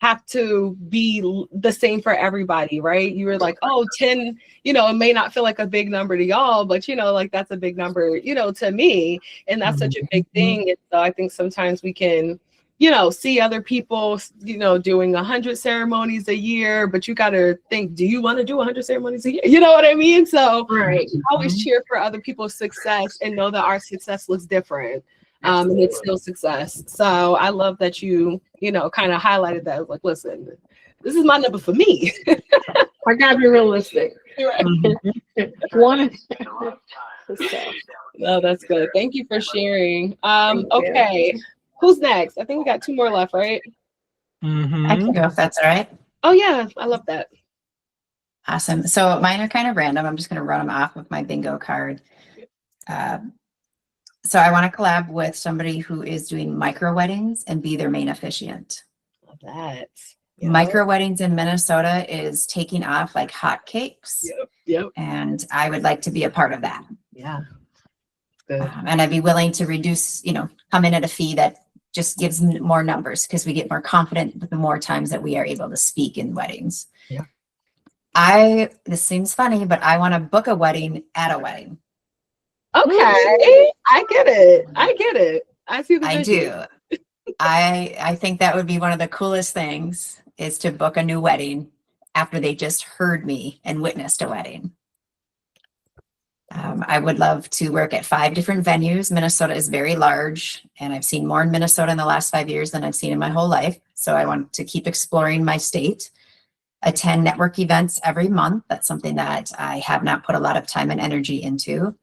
have to be the same for everybody, right? You were like, oh, 10, you know, it may not feel like a big number to y'all, but you know, like that's a big number, you know, to me. And that's such a big thing. And so I think sometimes we can, you know, see other people, you know, doing 100 ceremonies a year, but you got to think, do you want to do 100 ceremonies a year? You know what I mean? So Right. Always cheer for other people's success and know that our success looks different. And it's still success. So I love that you know, kind of highlighted that. Like, listen, this is my number for me. I gotta be realistic. Right. One. No, that's good. Thank you for sharing. Okay. Who's next? I think we got 2 more left, right? I can go if that's all right. Oh yeah, I love that. Awesome. So mine are kind of random. I'm just going to run them off with my bingo card. So I want to collab with somebody who is doing micro weddings and be their main officiant. Love that. Micro weddings in Minnesota is taking off like hotcakes. Yep. And I would like to be a part of that. Yeah. Good. And I'd be willing to reduce, come in at a fee that just gives more numbers because we get more confident the more times that we are able to speak in weddings. Yeah. This seems funny, but I want to book a wedding at a wedding. Okay. I get it. I see the I vision. do. I think that would be one of the coolest things is to book a new wedding after they just heard me and witnessed a wedding. I would love to work at 5 different venues. Minnesota is very large, and I've seen more in Minnesota in the last 5 years than I've seen in my whole life. So I want to keep exploring my state, attend network events every month. That's something that I have not put a lot of time and energy into.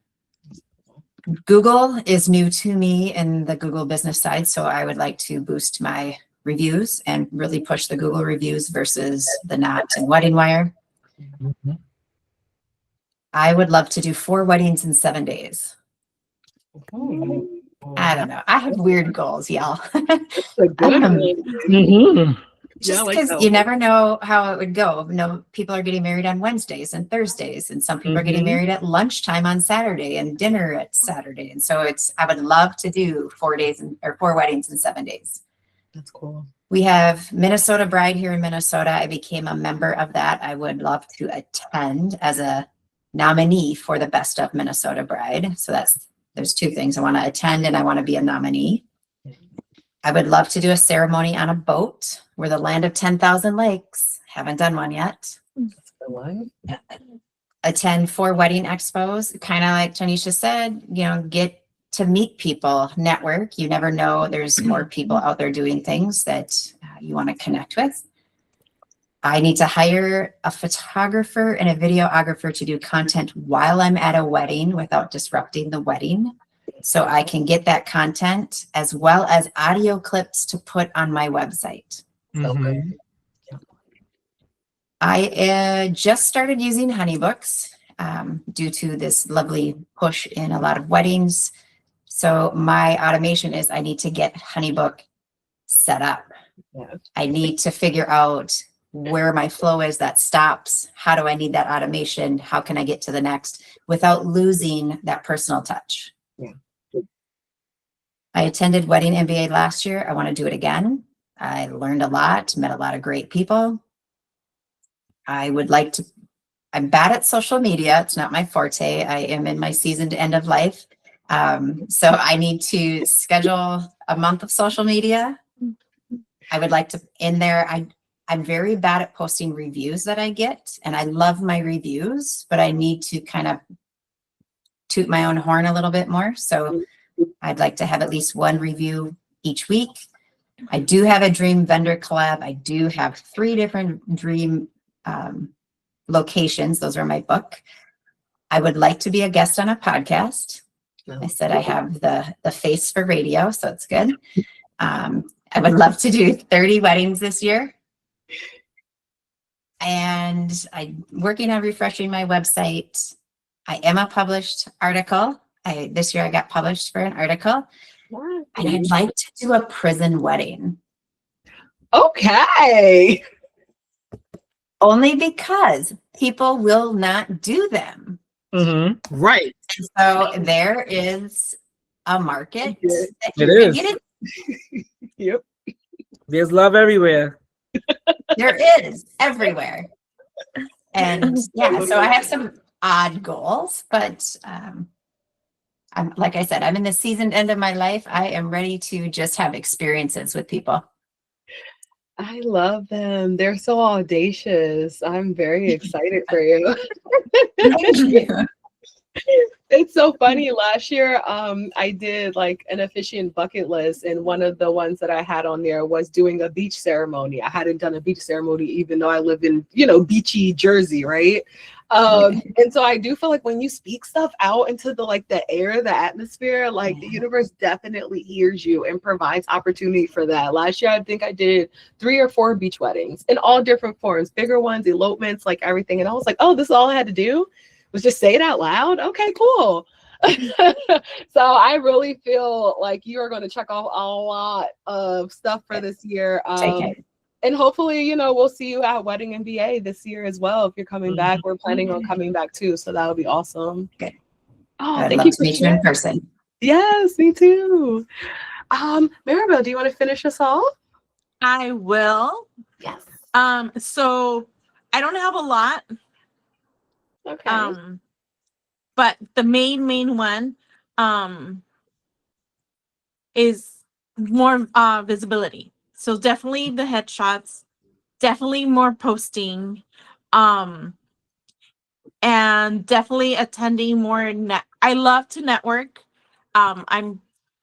Google is new to me in the Google business side, so I would like to boost my reviews and really push the Google reviews versus the Knot and Wedding Wire. I would love to do 4 weddings in 7 days. I don't know. I have weird goals, y'all. Just because you never know how it would go. People are getting married on Wednesdays and Thursdays, and some people are getting married at lunchtime on Saturday and dinner at Saturday. And so I would love to do 4 weddings in 7 days. That's cool. We have Minnesota Bride here in Minnesota. I became a member of that. I would love to attend as a nominee for the Best of Minnesota Bride. So there's 2 things. I want to attend and I want to be a nominee. I would love to do a ceremony on a boat. We're the land of 10,000 lakes. Haven't done one yet. Attend 4 wedding expos. Kind of like Tanisha said, get to meet people, network. You never know. There's more people out there doing things that you want to connect with. I need to hire a photographer and a videographer to do content while I'm at a wedding without disrupting the wedding. So I can get that content as well as audio clips to put on my website. I just started using HoneyBooks due to this lovely push in a lot of weddings. So my automation is I need to get HoneyBook set up. I need to figure out where my flow is that stops. How do I need that automation? How can I get to the next without losing that personal touch? I attended Wedding MBA last year. I want to do it again. I learned a lot, met a lot of great people. I'm bad at social media. It's not my forte. I am in my seasoned end of life. So I need to schedule a month of social media. I would like to in there. I'm very bad at posting reviews that I get, and I love my reviews, but I need to kind of toot my own horn a little bit more. So I'd like to have at least 1 review each week. I do have a dream vendor collab. I do have 3 different dream locations. Those are my book. I would like to be a guest on a podcast. I said I have the face for radio, so it's good. I would love to do 30 weddings this year. And I'm working on refreshing my website. I am a published article. This year I got published for an article. And I'd like to do a prison wedding. Okay. Only because people will not do them. Right. So there is a market. It is. Yep. There's love everywhere. There is everywhere. And yeah, so I have some odd goals, but like I said, I'm in the seasoned end of my life. I am ready to just have experiences with people. I love them. They're so audacious. I'm very excited for you. Thank you. It's so funny. Last year, I did like an officiant bucket list, and one of the ones that I had on there was doing a beach ceremony. I hadn't done a beach ceremony, even though I live in, beachy Jersey, right? And so I do feel like when you speak stuff out into the like the air, the atmosphere, like the universe definitely hears you and provides opportunity for that. Last year, I think I did 3 or 4 beach weddings in all different forms, bigger ones, elopements, like everything. And I was like, oh, this is all I had to do was just say it out loud. Okay, cool. So I really feel like you are going to check off a lot of stuff for this year. And hopefully, you know, we'll see you at Wedding MBA this year as well. If you're coming back, we're planning on coming back too. So that'll be awesome. Good. Oh, I'd thank love you to meet you in person. Yes, me too. Maribel, do you want to finish us off? I will. Yes. So I don't have a lot. Okay. But the main one is more visibility. So definitely the headshots, definitely more posting, and definitely attending more I love to network. I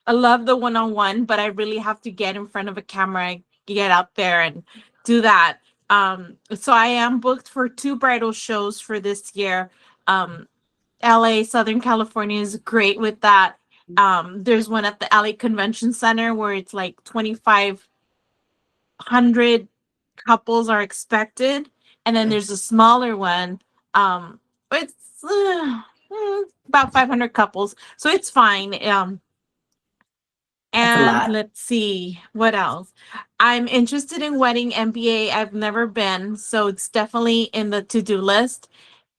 love the one-on-one, but I really have to get in front of a camera, get out there and do that. So I am booked for 2 bridal shows for this year. LA, Southern California is great with that. There's one at the LA Convention Center where it's like 2,500 couples are expected. And then there's a smaller one. It's about 500 couples. So it's fine. And let's see what else. I'm interested in Wedding MBA. I've never been, so it's definitely in the to-do list.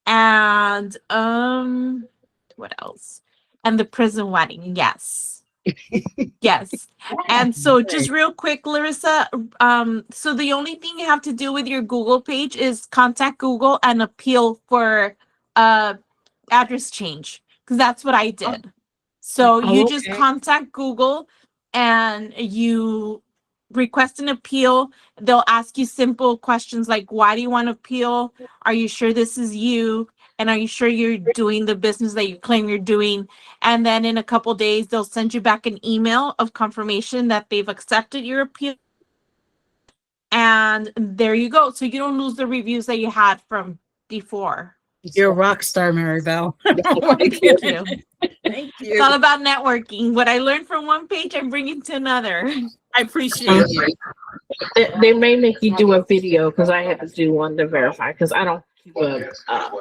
And what else? And the prison wedding, yes. Yes. And so just real quick, Larissa, so the only thing you have to do with your Google page is contact Google and appeal for address change, because that's what I did. So you just contact Google and you request an appeal. They'll ask you simple questions like, why do you want to appeal? Are you sure this is you? And are you sure you're doing the business that you claim you're doing? And then in a couple days, they'll send you back an email of confirmation that they've accepted your appeal. And there you go. So you don't lose the reviews that you had from before. You're a rock star, Maribel. Thank you. Thank you. It's all about networking. What I learned from one page, I'm bringing to another. I appreciate you. They may make you do a video because I had to do one to verify because I don't keep a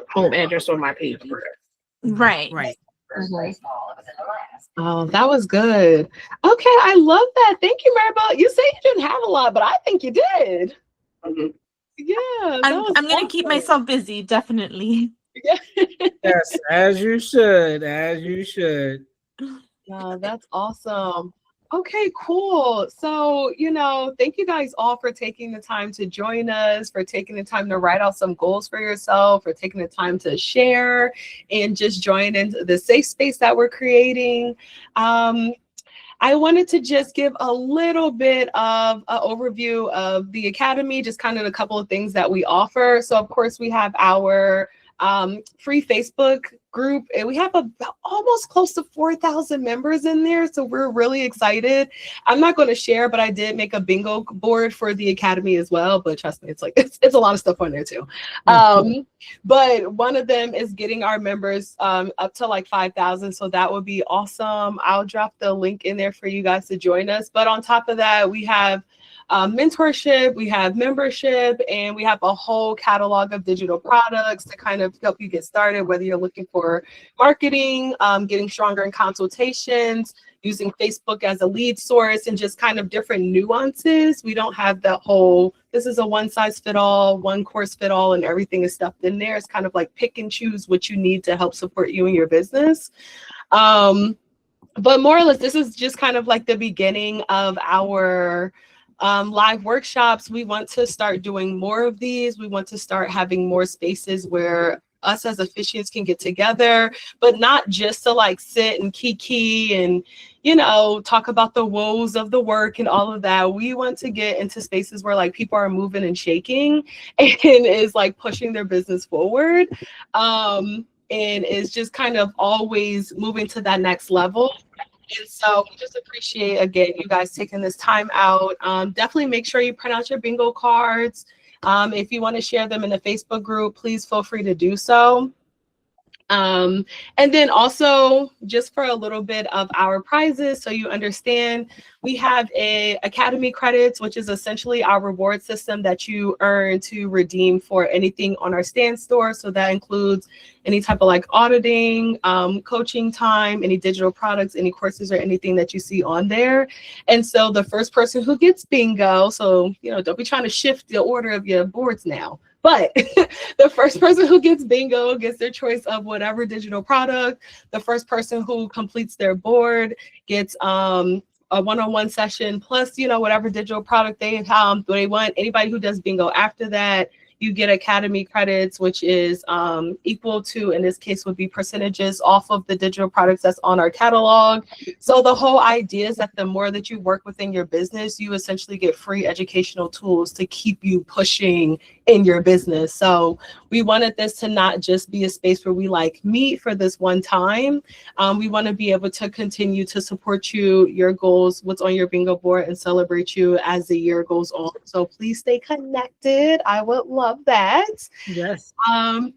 home address on my page either. Right. Right. Oh, that was good. Okay, I love that. Thank you, Maribel. You say you didn't have a lot, but I think you did. Yeah. I'm going to keep myself busy, definitely. Yes, as you should. As you should. Yeah, that's awesome. Okay, cool. So, you know, thank you guys all for taking the time to join us, for taking the time to write out some goals for yourself, for taking the time to share and just join into the safe space that we're creating. I wanted to just give a little bit of an overview of the Academy, just kind of a couple of things that we offer. So, of course, we have our free Facebook group, and we have almost close to 4,000 members in there, so we're really excited. I'm not going to share, but I did make a bingo board for the Academy as well, but trust me, it's like it's a lot of stuff on there too. But one of them is getting our members up to like 5,000, so that would be awesome. I'll drop the link in there for you guys to join us. But on top of that, we have mentorship, we have membership, and we have a whole catalog of digital products to kind of help you get started, whether you're looking for marketing, getting stronger in consultations, using Facebook as a lead source, and just kind of different nuances. We don't have that whole, this is a one size fit all, one course fit all, and everything is stuffed in there. It's kind of like pick and choose what you need to help support you and your business. But more or less, this is just kind of like the beginning of our live workshops. We want to start doing more of these. We want to start having more spaces where us as officiants can get together, but not just to like sit and kiki and, you know, talk about the woes of the work and all of that. We want to get into spaces where like people are moving and shaking and is like pushing their business forward. And is just kind of always moving to that next level. And so we just appreciate, again, you guys taking this time out. Definitely make sure you print out your bingo cards. If you want to share them in the Facebook group, please feel free to do so. And then also, just for a little bit of our prizes, so you understand, we have a Academy credits, which is essentially our reward system that you earn to redeem for anything on our stand store. So that includes any type of like auditing, coaching time, any digital products, any courses or anything that you see on there. And so the first person who gets bingo, so, you know, don't be trying to shift the order of your boards now. But the first person who gets bingo gets their choice of whatever digital product. The first person who completes their board gets a one-on-one session plus, you know, whatever digital product they want. Anybody who does bingo after that, you get Academy credits, which is equal to, in this case, would be percentages off of the digital products that's on our catalog. So the whole idea is that the more that you work within your business, you essentially get free educational tools to keep you pushing in your business. So we wanted this to not just be a space where we like meet for this one time. We want to be able to continue to support you, your goals, what's on your bingo board, and celebrate you as the year goes on. So please stay connected. I would love that. Yes.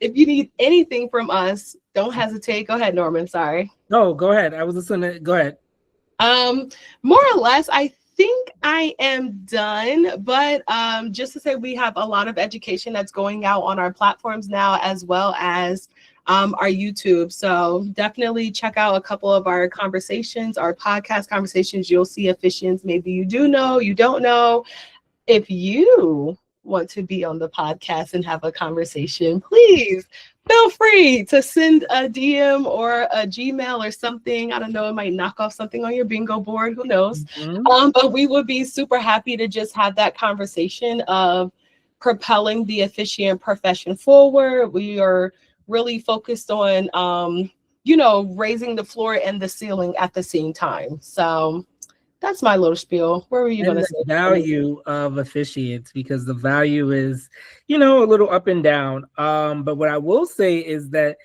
If you need anything from us, don't hesitate. Go ahead, Norman. Sorry. No, go ahead. I was listening. Go ahead. More or less, I think I am done, but just to say, we have a lot of education that's going out on our platforms now, as well as our YouTube. So definitely check out a couple of our conversations, our podcast conversations. You'll see Officiants. Maybe you do know, you don't know. If you want to be on the podcast and have a conversation, please feel free to send a DM or a Gmail or something. I don't know, it might knock off something on your bingo board, who knows? But we would be super happy to just have that conversation of propelling the officiant profession forward. We are really focused on, you know, raising the floor and the ceiling at the same time. So that's my little spiel. Where were you going to say? The value of officiants, because the value is, you know, a little up and down. But what I will say is that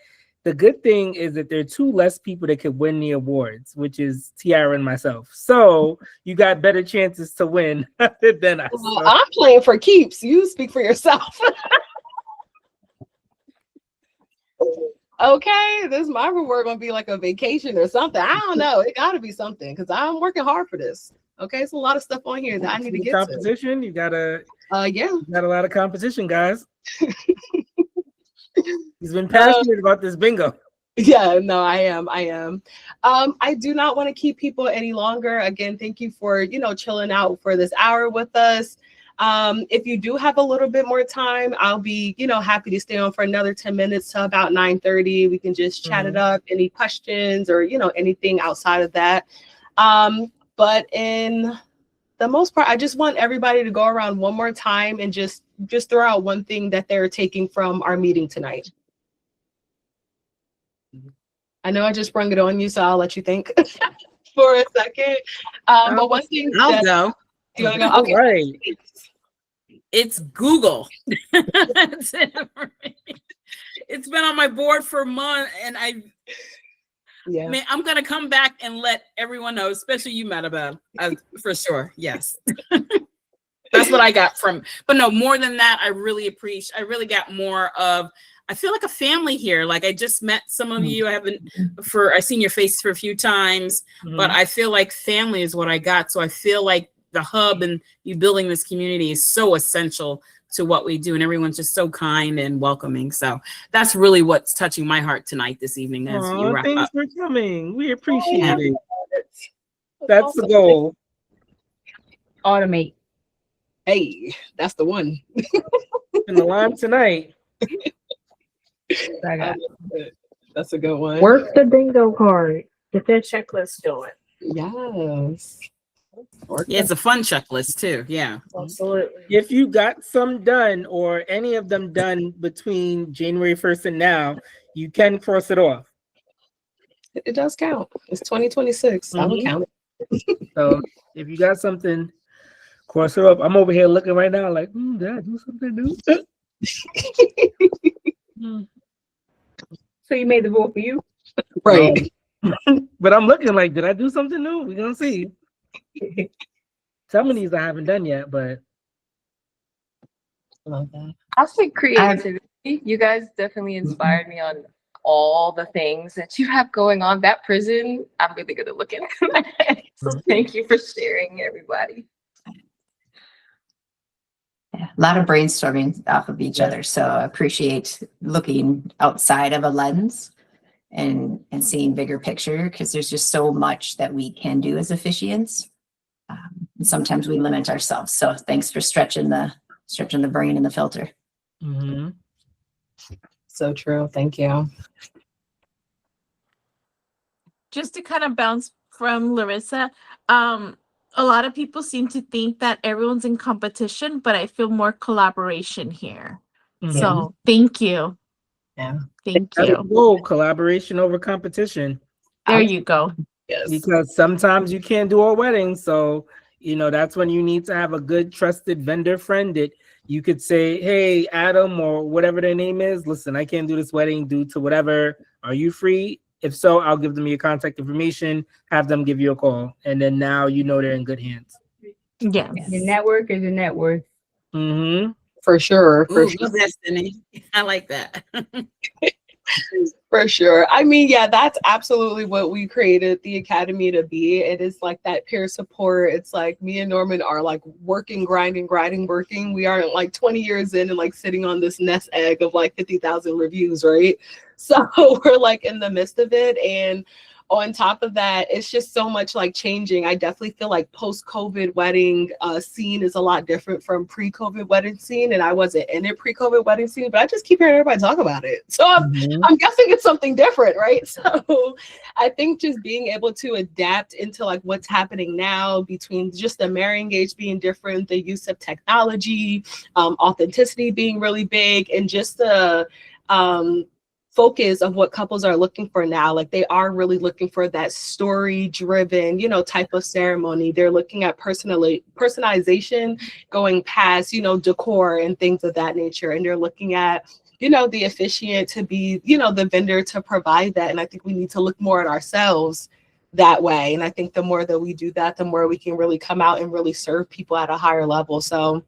the good thing is that there are two less people that could win the awards, which is Tiara and myself. So you got better chances to win than us. Well, I'm playing for keeps. You speak for yourself. Okay, this is my reward gonna be like a vacation or something. I don't know. It gotta be something because I'm working hard for this. Okay, it's a lot of stuff on here that I need to get competition. You gotta yeah. You got a lot of competition, guys. He's been passionate about this bingo. Yeah, no, I am. I do not want to keep people any longer. Again, thank you for, you know, chilling out for this hour with us. If you do have a little bit more time, I'll be, you know, happy to stay on for another 10 minutes to about 9:30. We can just chat it up, any questions or, you know, anything outside of that. But in the most part, I just want everybody to go around one more time and just throw out one thing that they're taking from our meeting tonight. I know I just sprung it on you, so I'll let you think for a second. But one thing I'll go. You want to go? Okay. Right. It's Google. It's been on my board for a month, and man, I'm gonna come back and let everyone know, especially you, Madabel, for sure. Yes, that's what I got from. But no, more than that, I really got more of. I feel like a family here. Like I just met some of you. I've seen your face for a few times, but I feel like family is what I got. So I feel like the hub and you building this community is so essential to what we do, and everyone's just so kind and welcoming. So that's really what's touching my heart tonight, this evening. As you wrap thanks up. for coming. We appreciate it. That's the goal. Automate. Hey, that's the one. In the line tonight. That's a good one. Work the bingo card. Get that checklist going. Yes. Yeah, it's a fun checklist too. Yeah, absolutely. If you got some done or any of them done between January 1st and now, you can cross it off. It does count. It's 2026. I will count it. So if you got something, cross it off. I'm over here looking right now like, did I do something new? So you made the vote for you? Right. But I'm looking like, did I do something new? We're going to see. Some of these I haven't done yet, but love that. I'll say creativity. You guys definitely inspired me on all the things that you have going on. That prison, I'm really going to look into that. So thank you for sharing, everybody. Yeah, a lot of brainstorming off of each other. So I appreciate looking outside of a lens and seeing bigger picture, because there's just so much that we can do as officiants. And sometimes we limit ourselves. So thanks for stretching the brain and the filter. Mm-hmm. So true. Thank you. Just to kind of bounce from Larissa, a lot of people seem to think that everyone's in competition, but I feel more collaboration here. Mm-hmm. So thank you. Yeah. Thank That's you. cool. Collaboration over competition. There you go. Yes. Because sometimes you can't do a wedding. So, that's when you need to have a good trusted vendor friend that you could say, hey, Adam, or whatever their name is, listen, I can't do this wedding due to whatever. Are you free? If so, I'll give them your contact information, have them give you a call. And then now they're in good hands. Yes. Your network is your net worth. Mm-hmm. For sure. For Ooh, sure. Destiny. I like that. For sure. I mean, yeah, that's absolutely what we created the Academy to be. It is like that peer support. It's like me and Norman are like working, grinding, working. We aren't like 20 years in and like sitting on this nest egg of like 50,000 reviews, right? So we're like in the midst of it. And on top of that, it's just so much like changing. I definitely feel like post-COVID wedding scene is a lot different from pre-COVID wedding scene. And I wasn't in a pre-COVID wedding scene, but I just keep hearing everybody talk about it. So I'm guessing it's something different, right? So I think just being able to adapt into like what's happening now between just the marrying age being different, the use of technology, authenticity being really big, and just the focus of what couples are looking for now. Like they are really looking for that story driven, type of ceremony. They're looking at personalization going past, decor and things of that nature. And they're looking at, the officiant to be, the vendor to provide that. And I think we need to look more at ourselves that way. And I think the more that we do that, the more we can really come out and really serve people at a higher level. So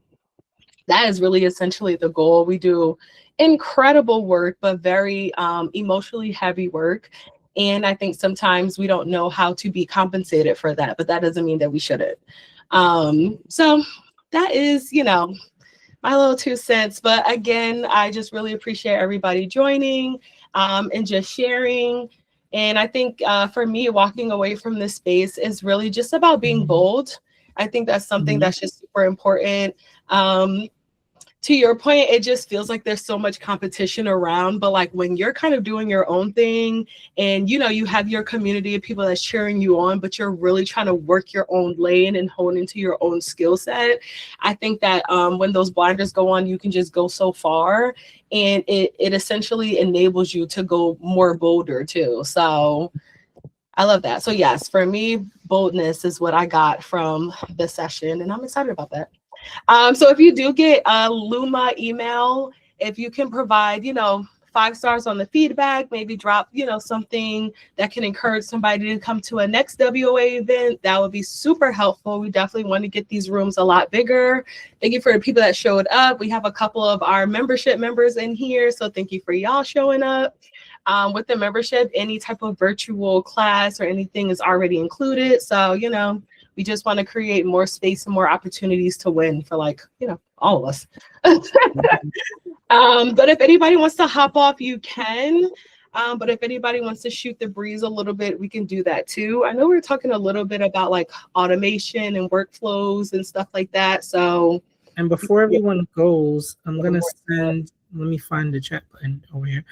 that is really essentially the goal. We do incredible work, but very emotionally heavy work. And I think sometimes we don't know how to be compensated for that, but that doesn't mean that we shouldn't. So that is, my little 2 cents. But again, I just really appreciate everybody joining and just sharing. And I think for me, walking away from this space is really just about being bold. I think that's something that's just super important. To your point, it just feels like there's so much competition around, but like when you're kind of doing your own thing and, you have your community of people that's cheering you on, but you're really trying to work your own lane and hone into your own skill set. I think that when those blinders go on, you can just go so far, and it essentially enables you to go more bolder too. So I love that. So yes, for me, boldness is what I got from the session, and I'm excited about that. So if you do get a Luma email, if you can provide, 5 stars on the feedback, maybe drop, something that can encourage somebody to come to a next WOA event, that would be super helpful. We definitely want to get these rooms a lot bigger. Thank you for the people that showed up. We have a couple of our membership members in here, so thank you for y'all showing up. With the membership, any type of virtual class or anything is already included. So, we just want to create more space and more opportunities to win for all of us. But if anybody wants to hop off, you can. But if anybody wants to shoot the breeze a little bit, we can do that too. I know we were talking a little bit about like automation and workflows and stuff like that. So, and before everyone goes, I'm going to send, let me find the chat button over here.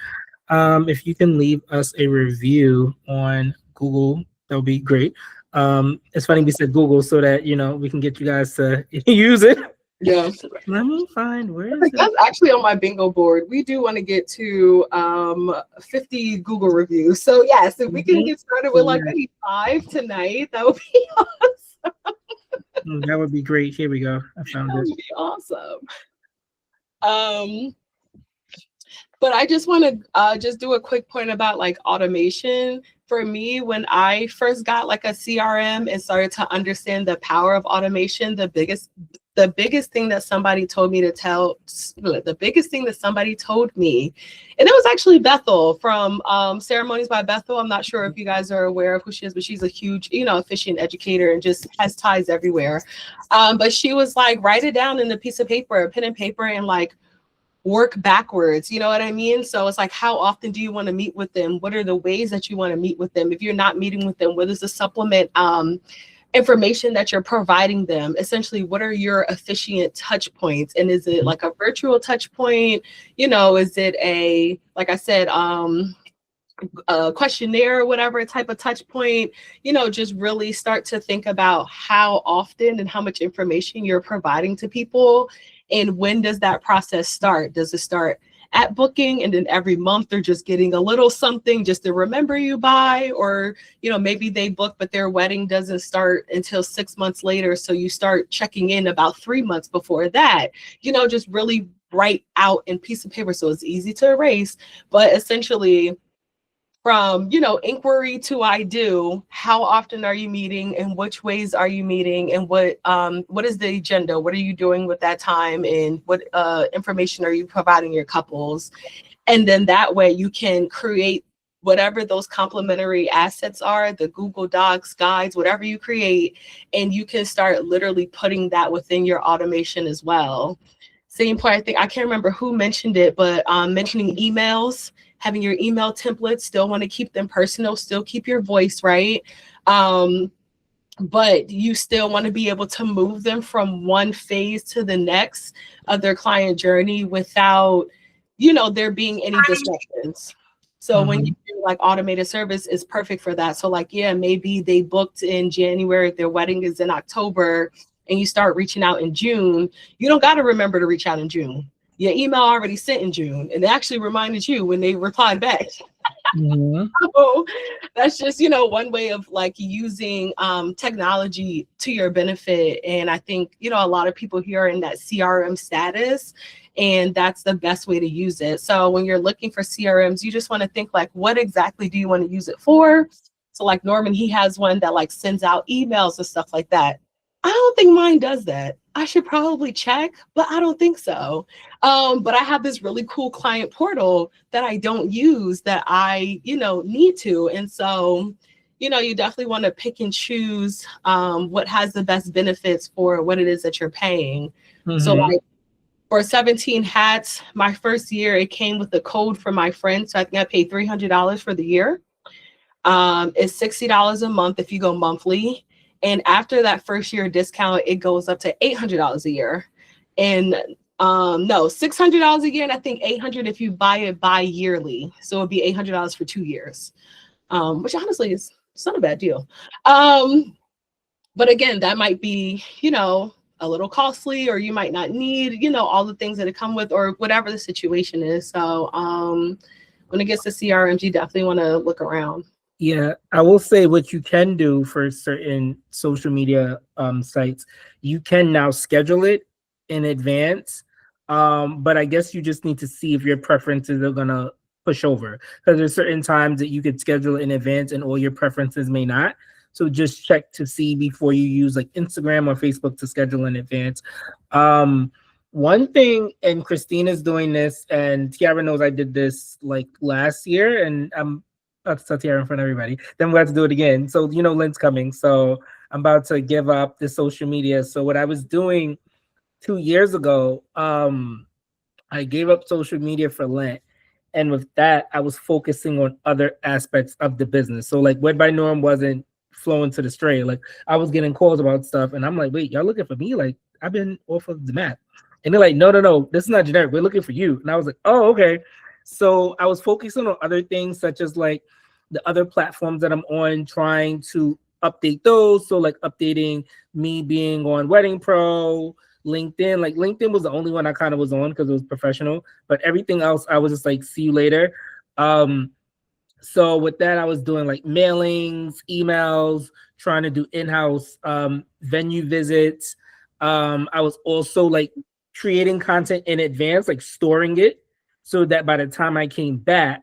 If you can leave us a review on Google, that would be great. It's funny we said Google so that we can get you guys to use it. Yeah. Let me find where is that's actually on my bingo board. We do want to get to 50 Google reviews. So yes, if we can get started with like maybe 5 tonight, that would be awesome. That would be great. Here we go. I found it. That would be awesome. But I just want to just do a quick point about like automation. For me, when I first got like a CRM and started to understand the power of automation, the the biggest thing that somebody told me, and it was actually Bethel from Ceremonies by Bethel. I'm not sure if you guys are aware of who she is, but she's a huge, officiant educator and just has ties everywhere. But she was like, write it down in a piece of paper, a pen and paper, and like work backwards. You know what I mean? So it's like, how often do you want to meet with them? What are the ways that you want to meet with them? If you're not meeting with them, what is the supplement information that you're providing them? Essentially, what are your officiant touch points? And is it like a virtual touch point? Is it a, like I said, a questionnaire or whatever type of touch point? Just really start to think about how often and how much information you're providing to people. And when does that process start? Does it start at booking, and then every month they're just getting a little something just to remember you by? Or maybe they book but their wedding doesn't start until 6 months later, so you start checking in about 3 months before that. Just really write out in piece of paper so it's easy to erase. But essentially, from inquiry to I do, how often are you meeting, and which ways are you meeting, and what is the agenda? What are you doing with that time, and what information are you providing your couples? And then that way you can create whatever those complementary assets are, the Google Docs, guides, whatever you create, and you can start literally putting that within your automation as well. Same point, I think, I can't remember who mentioned it, but mentioning emails, having your email templates, still want to keep them personal, still keep your voice, right? But you still want to be able to move them from one phase to the next of their client journey without, there being any disruptions. So when you do like automated service, is perfect for that. So like, yeah, maybe they booked in January, their wedding is in October, and you start reaching out in June. You don't got to remember to reach out in June. Your email already sent in June, and it actually reminded you when they replied back. So that's just, one way of like using technology to your benefit. And I think, a lot of people here are in that CRM status, and that's the best way to use it. So when you're looking for CRMs, you just want to think like, what exactly do you want to use it for? So like Norman, he has one that like sends out emails and stuff like that. I don't think mine does that. I should probably check, but I don't think so. But I have this really cool client portal that I don't use that I, need to. And so, you definitely want to pick and choose what has the best benefits for what it is that you're paying. So like for 17 hats, my first year, it came with a code for my friend. So I think I paid $300 for the year. It's $60 a month if you go monthly. And after that first year discount, it goes up to $800 a year. And no, $600 a year, and I think $800 if you buy it bi-yearly. So it'd be $800 for 2 years, which honestly it's not a bad deal. But again, that might be, a little costly, or you might not need, all the things that it come with, or whatever the situation is. So when it gets to CRMs, you definitely want to look around. Yeah, I will say what you can do for certain social media sites, you can now schedule it in advance. But I guess you just need to see if your preferences are gonna push over, because there's certain times that you could schedule it in advance and all your preferences may not. So just check to see before you use like Instagram or Facebook to schedule in advance. One thing, and Christina's doing this, and Tiara knows I did this like last year, and I'm about to tell Tiara in front of everybody. Then we'll have to do it again. So, Lynn's coming. So I'm about to give up the social media. So what I was doing 2 years ago, I gave up social media for Lent. And with that, I was focusing on other aspects of the business. So like Wed by Norm wasn't flowing to the straight. Like I was getting calls about stuff, and I'm like, wait, y'all looking for me? Like I've been off of the map. And they're like, no, this is not generic. We're looking for you. And I was like, oh, okay. So I was focusing on other things, such as like the other platforms that I'm on, trying to update those. So like updating me being on Wedding Pro, LinkedIn. Like LinkedIn was the only one I kind of was on because it was professional, but everything else I was just like, see you later. So with that, I was doing like mailings, emails, trying to do in-house venue visits. I was also like creating content in advance, like storing it, so that by the time I came back,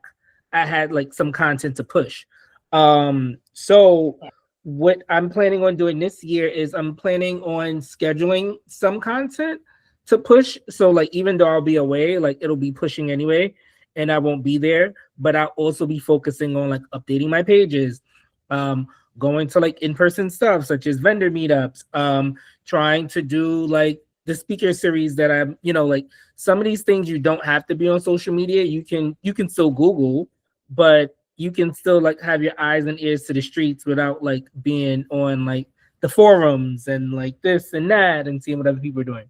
I had like some content to push. So what I'm planning on doing this year is I'm planning on scheduling some content to push. So like even though I'll be away, like it'll be pushing anyway, and I won't be there. But I'll also be focusing on like updating my pages, going to like in-person stuff such as vendor meetups, trying to do like the speaker series that I'm, like some of these things you don't have to be on social media. You can still Google, but you can still like have your eyes and ears to the streets without like being on like the forums and like this and that and seeing what other people are doing.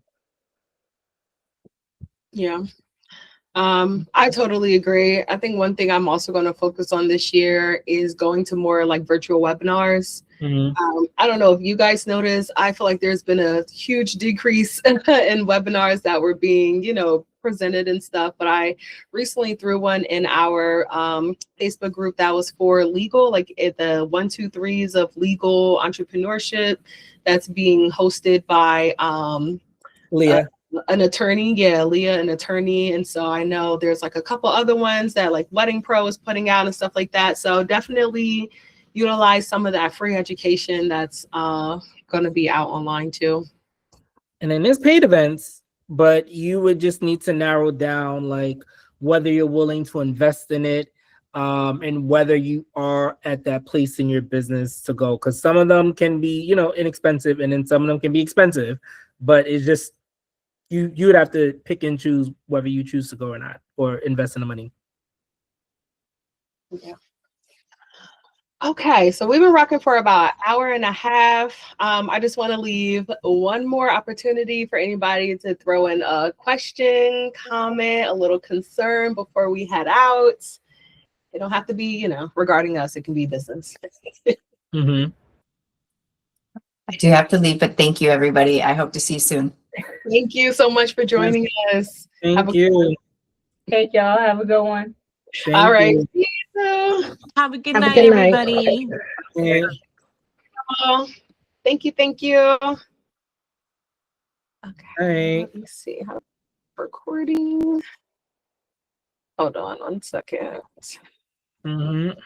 Yeah. I totally agree. I think one thing I'm also going to focus on this year is going to more like virtual webinars. I don't know if you guys noticed, I feel like there's been a huge decrease in webinars that were being, presented and stuff. But I recently threw one in our Facebook group that was for legal, like the 1, 2, 3s of legal entrepreneurship that's being hosted by Leah. An attorney. Yeah, Leah, an attorney. And so I know there's like a couple other ones that like Wedding Pro is putting out and stuff like that. So definitely utilize some of that free education that's going to be out online too. And then there's paid events, but you would just need to narrow down like whether you're willing to invest in it, and whether you are at that place in your business to go. Because some of them can be, inexpensive, and then some of them can be expensive. But it's just you would have to pick and choose whether you choose to go or not, or invest in the money. Yeah. Okay, so we've been rocking for about an hour and a half. I just want to leave one more opportunity for anybody to throw in a question, comment, a little concern before we head out. It don't have to be, regarding us. It can be business. Mm-hmm. I do have to leave, but thank you, everybody. I hope to see you soon. Thank you so much for joining us. Thank you. Okay, y'all. Have a good one. All right. You. See you soon. Have a good Have a night, good night. everybody. Yeah. Oh, thank you. Okay. Hey. Let me see how recording. Hold on 1 second. Mm-hmm.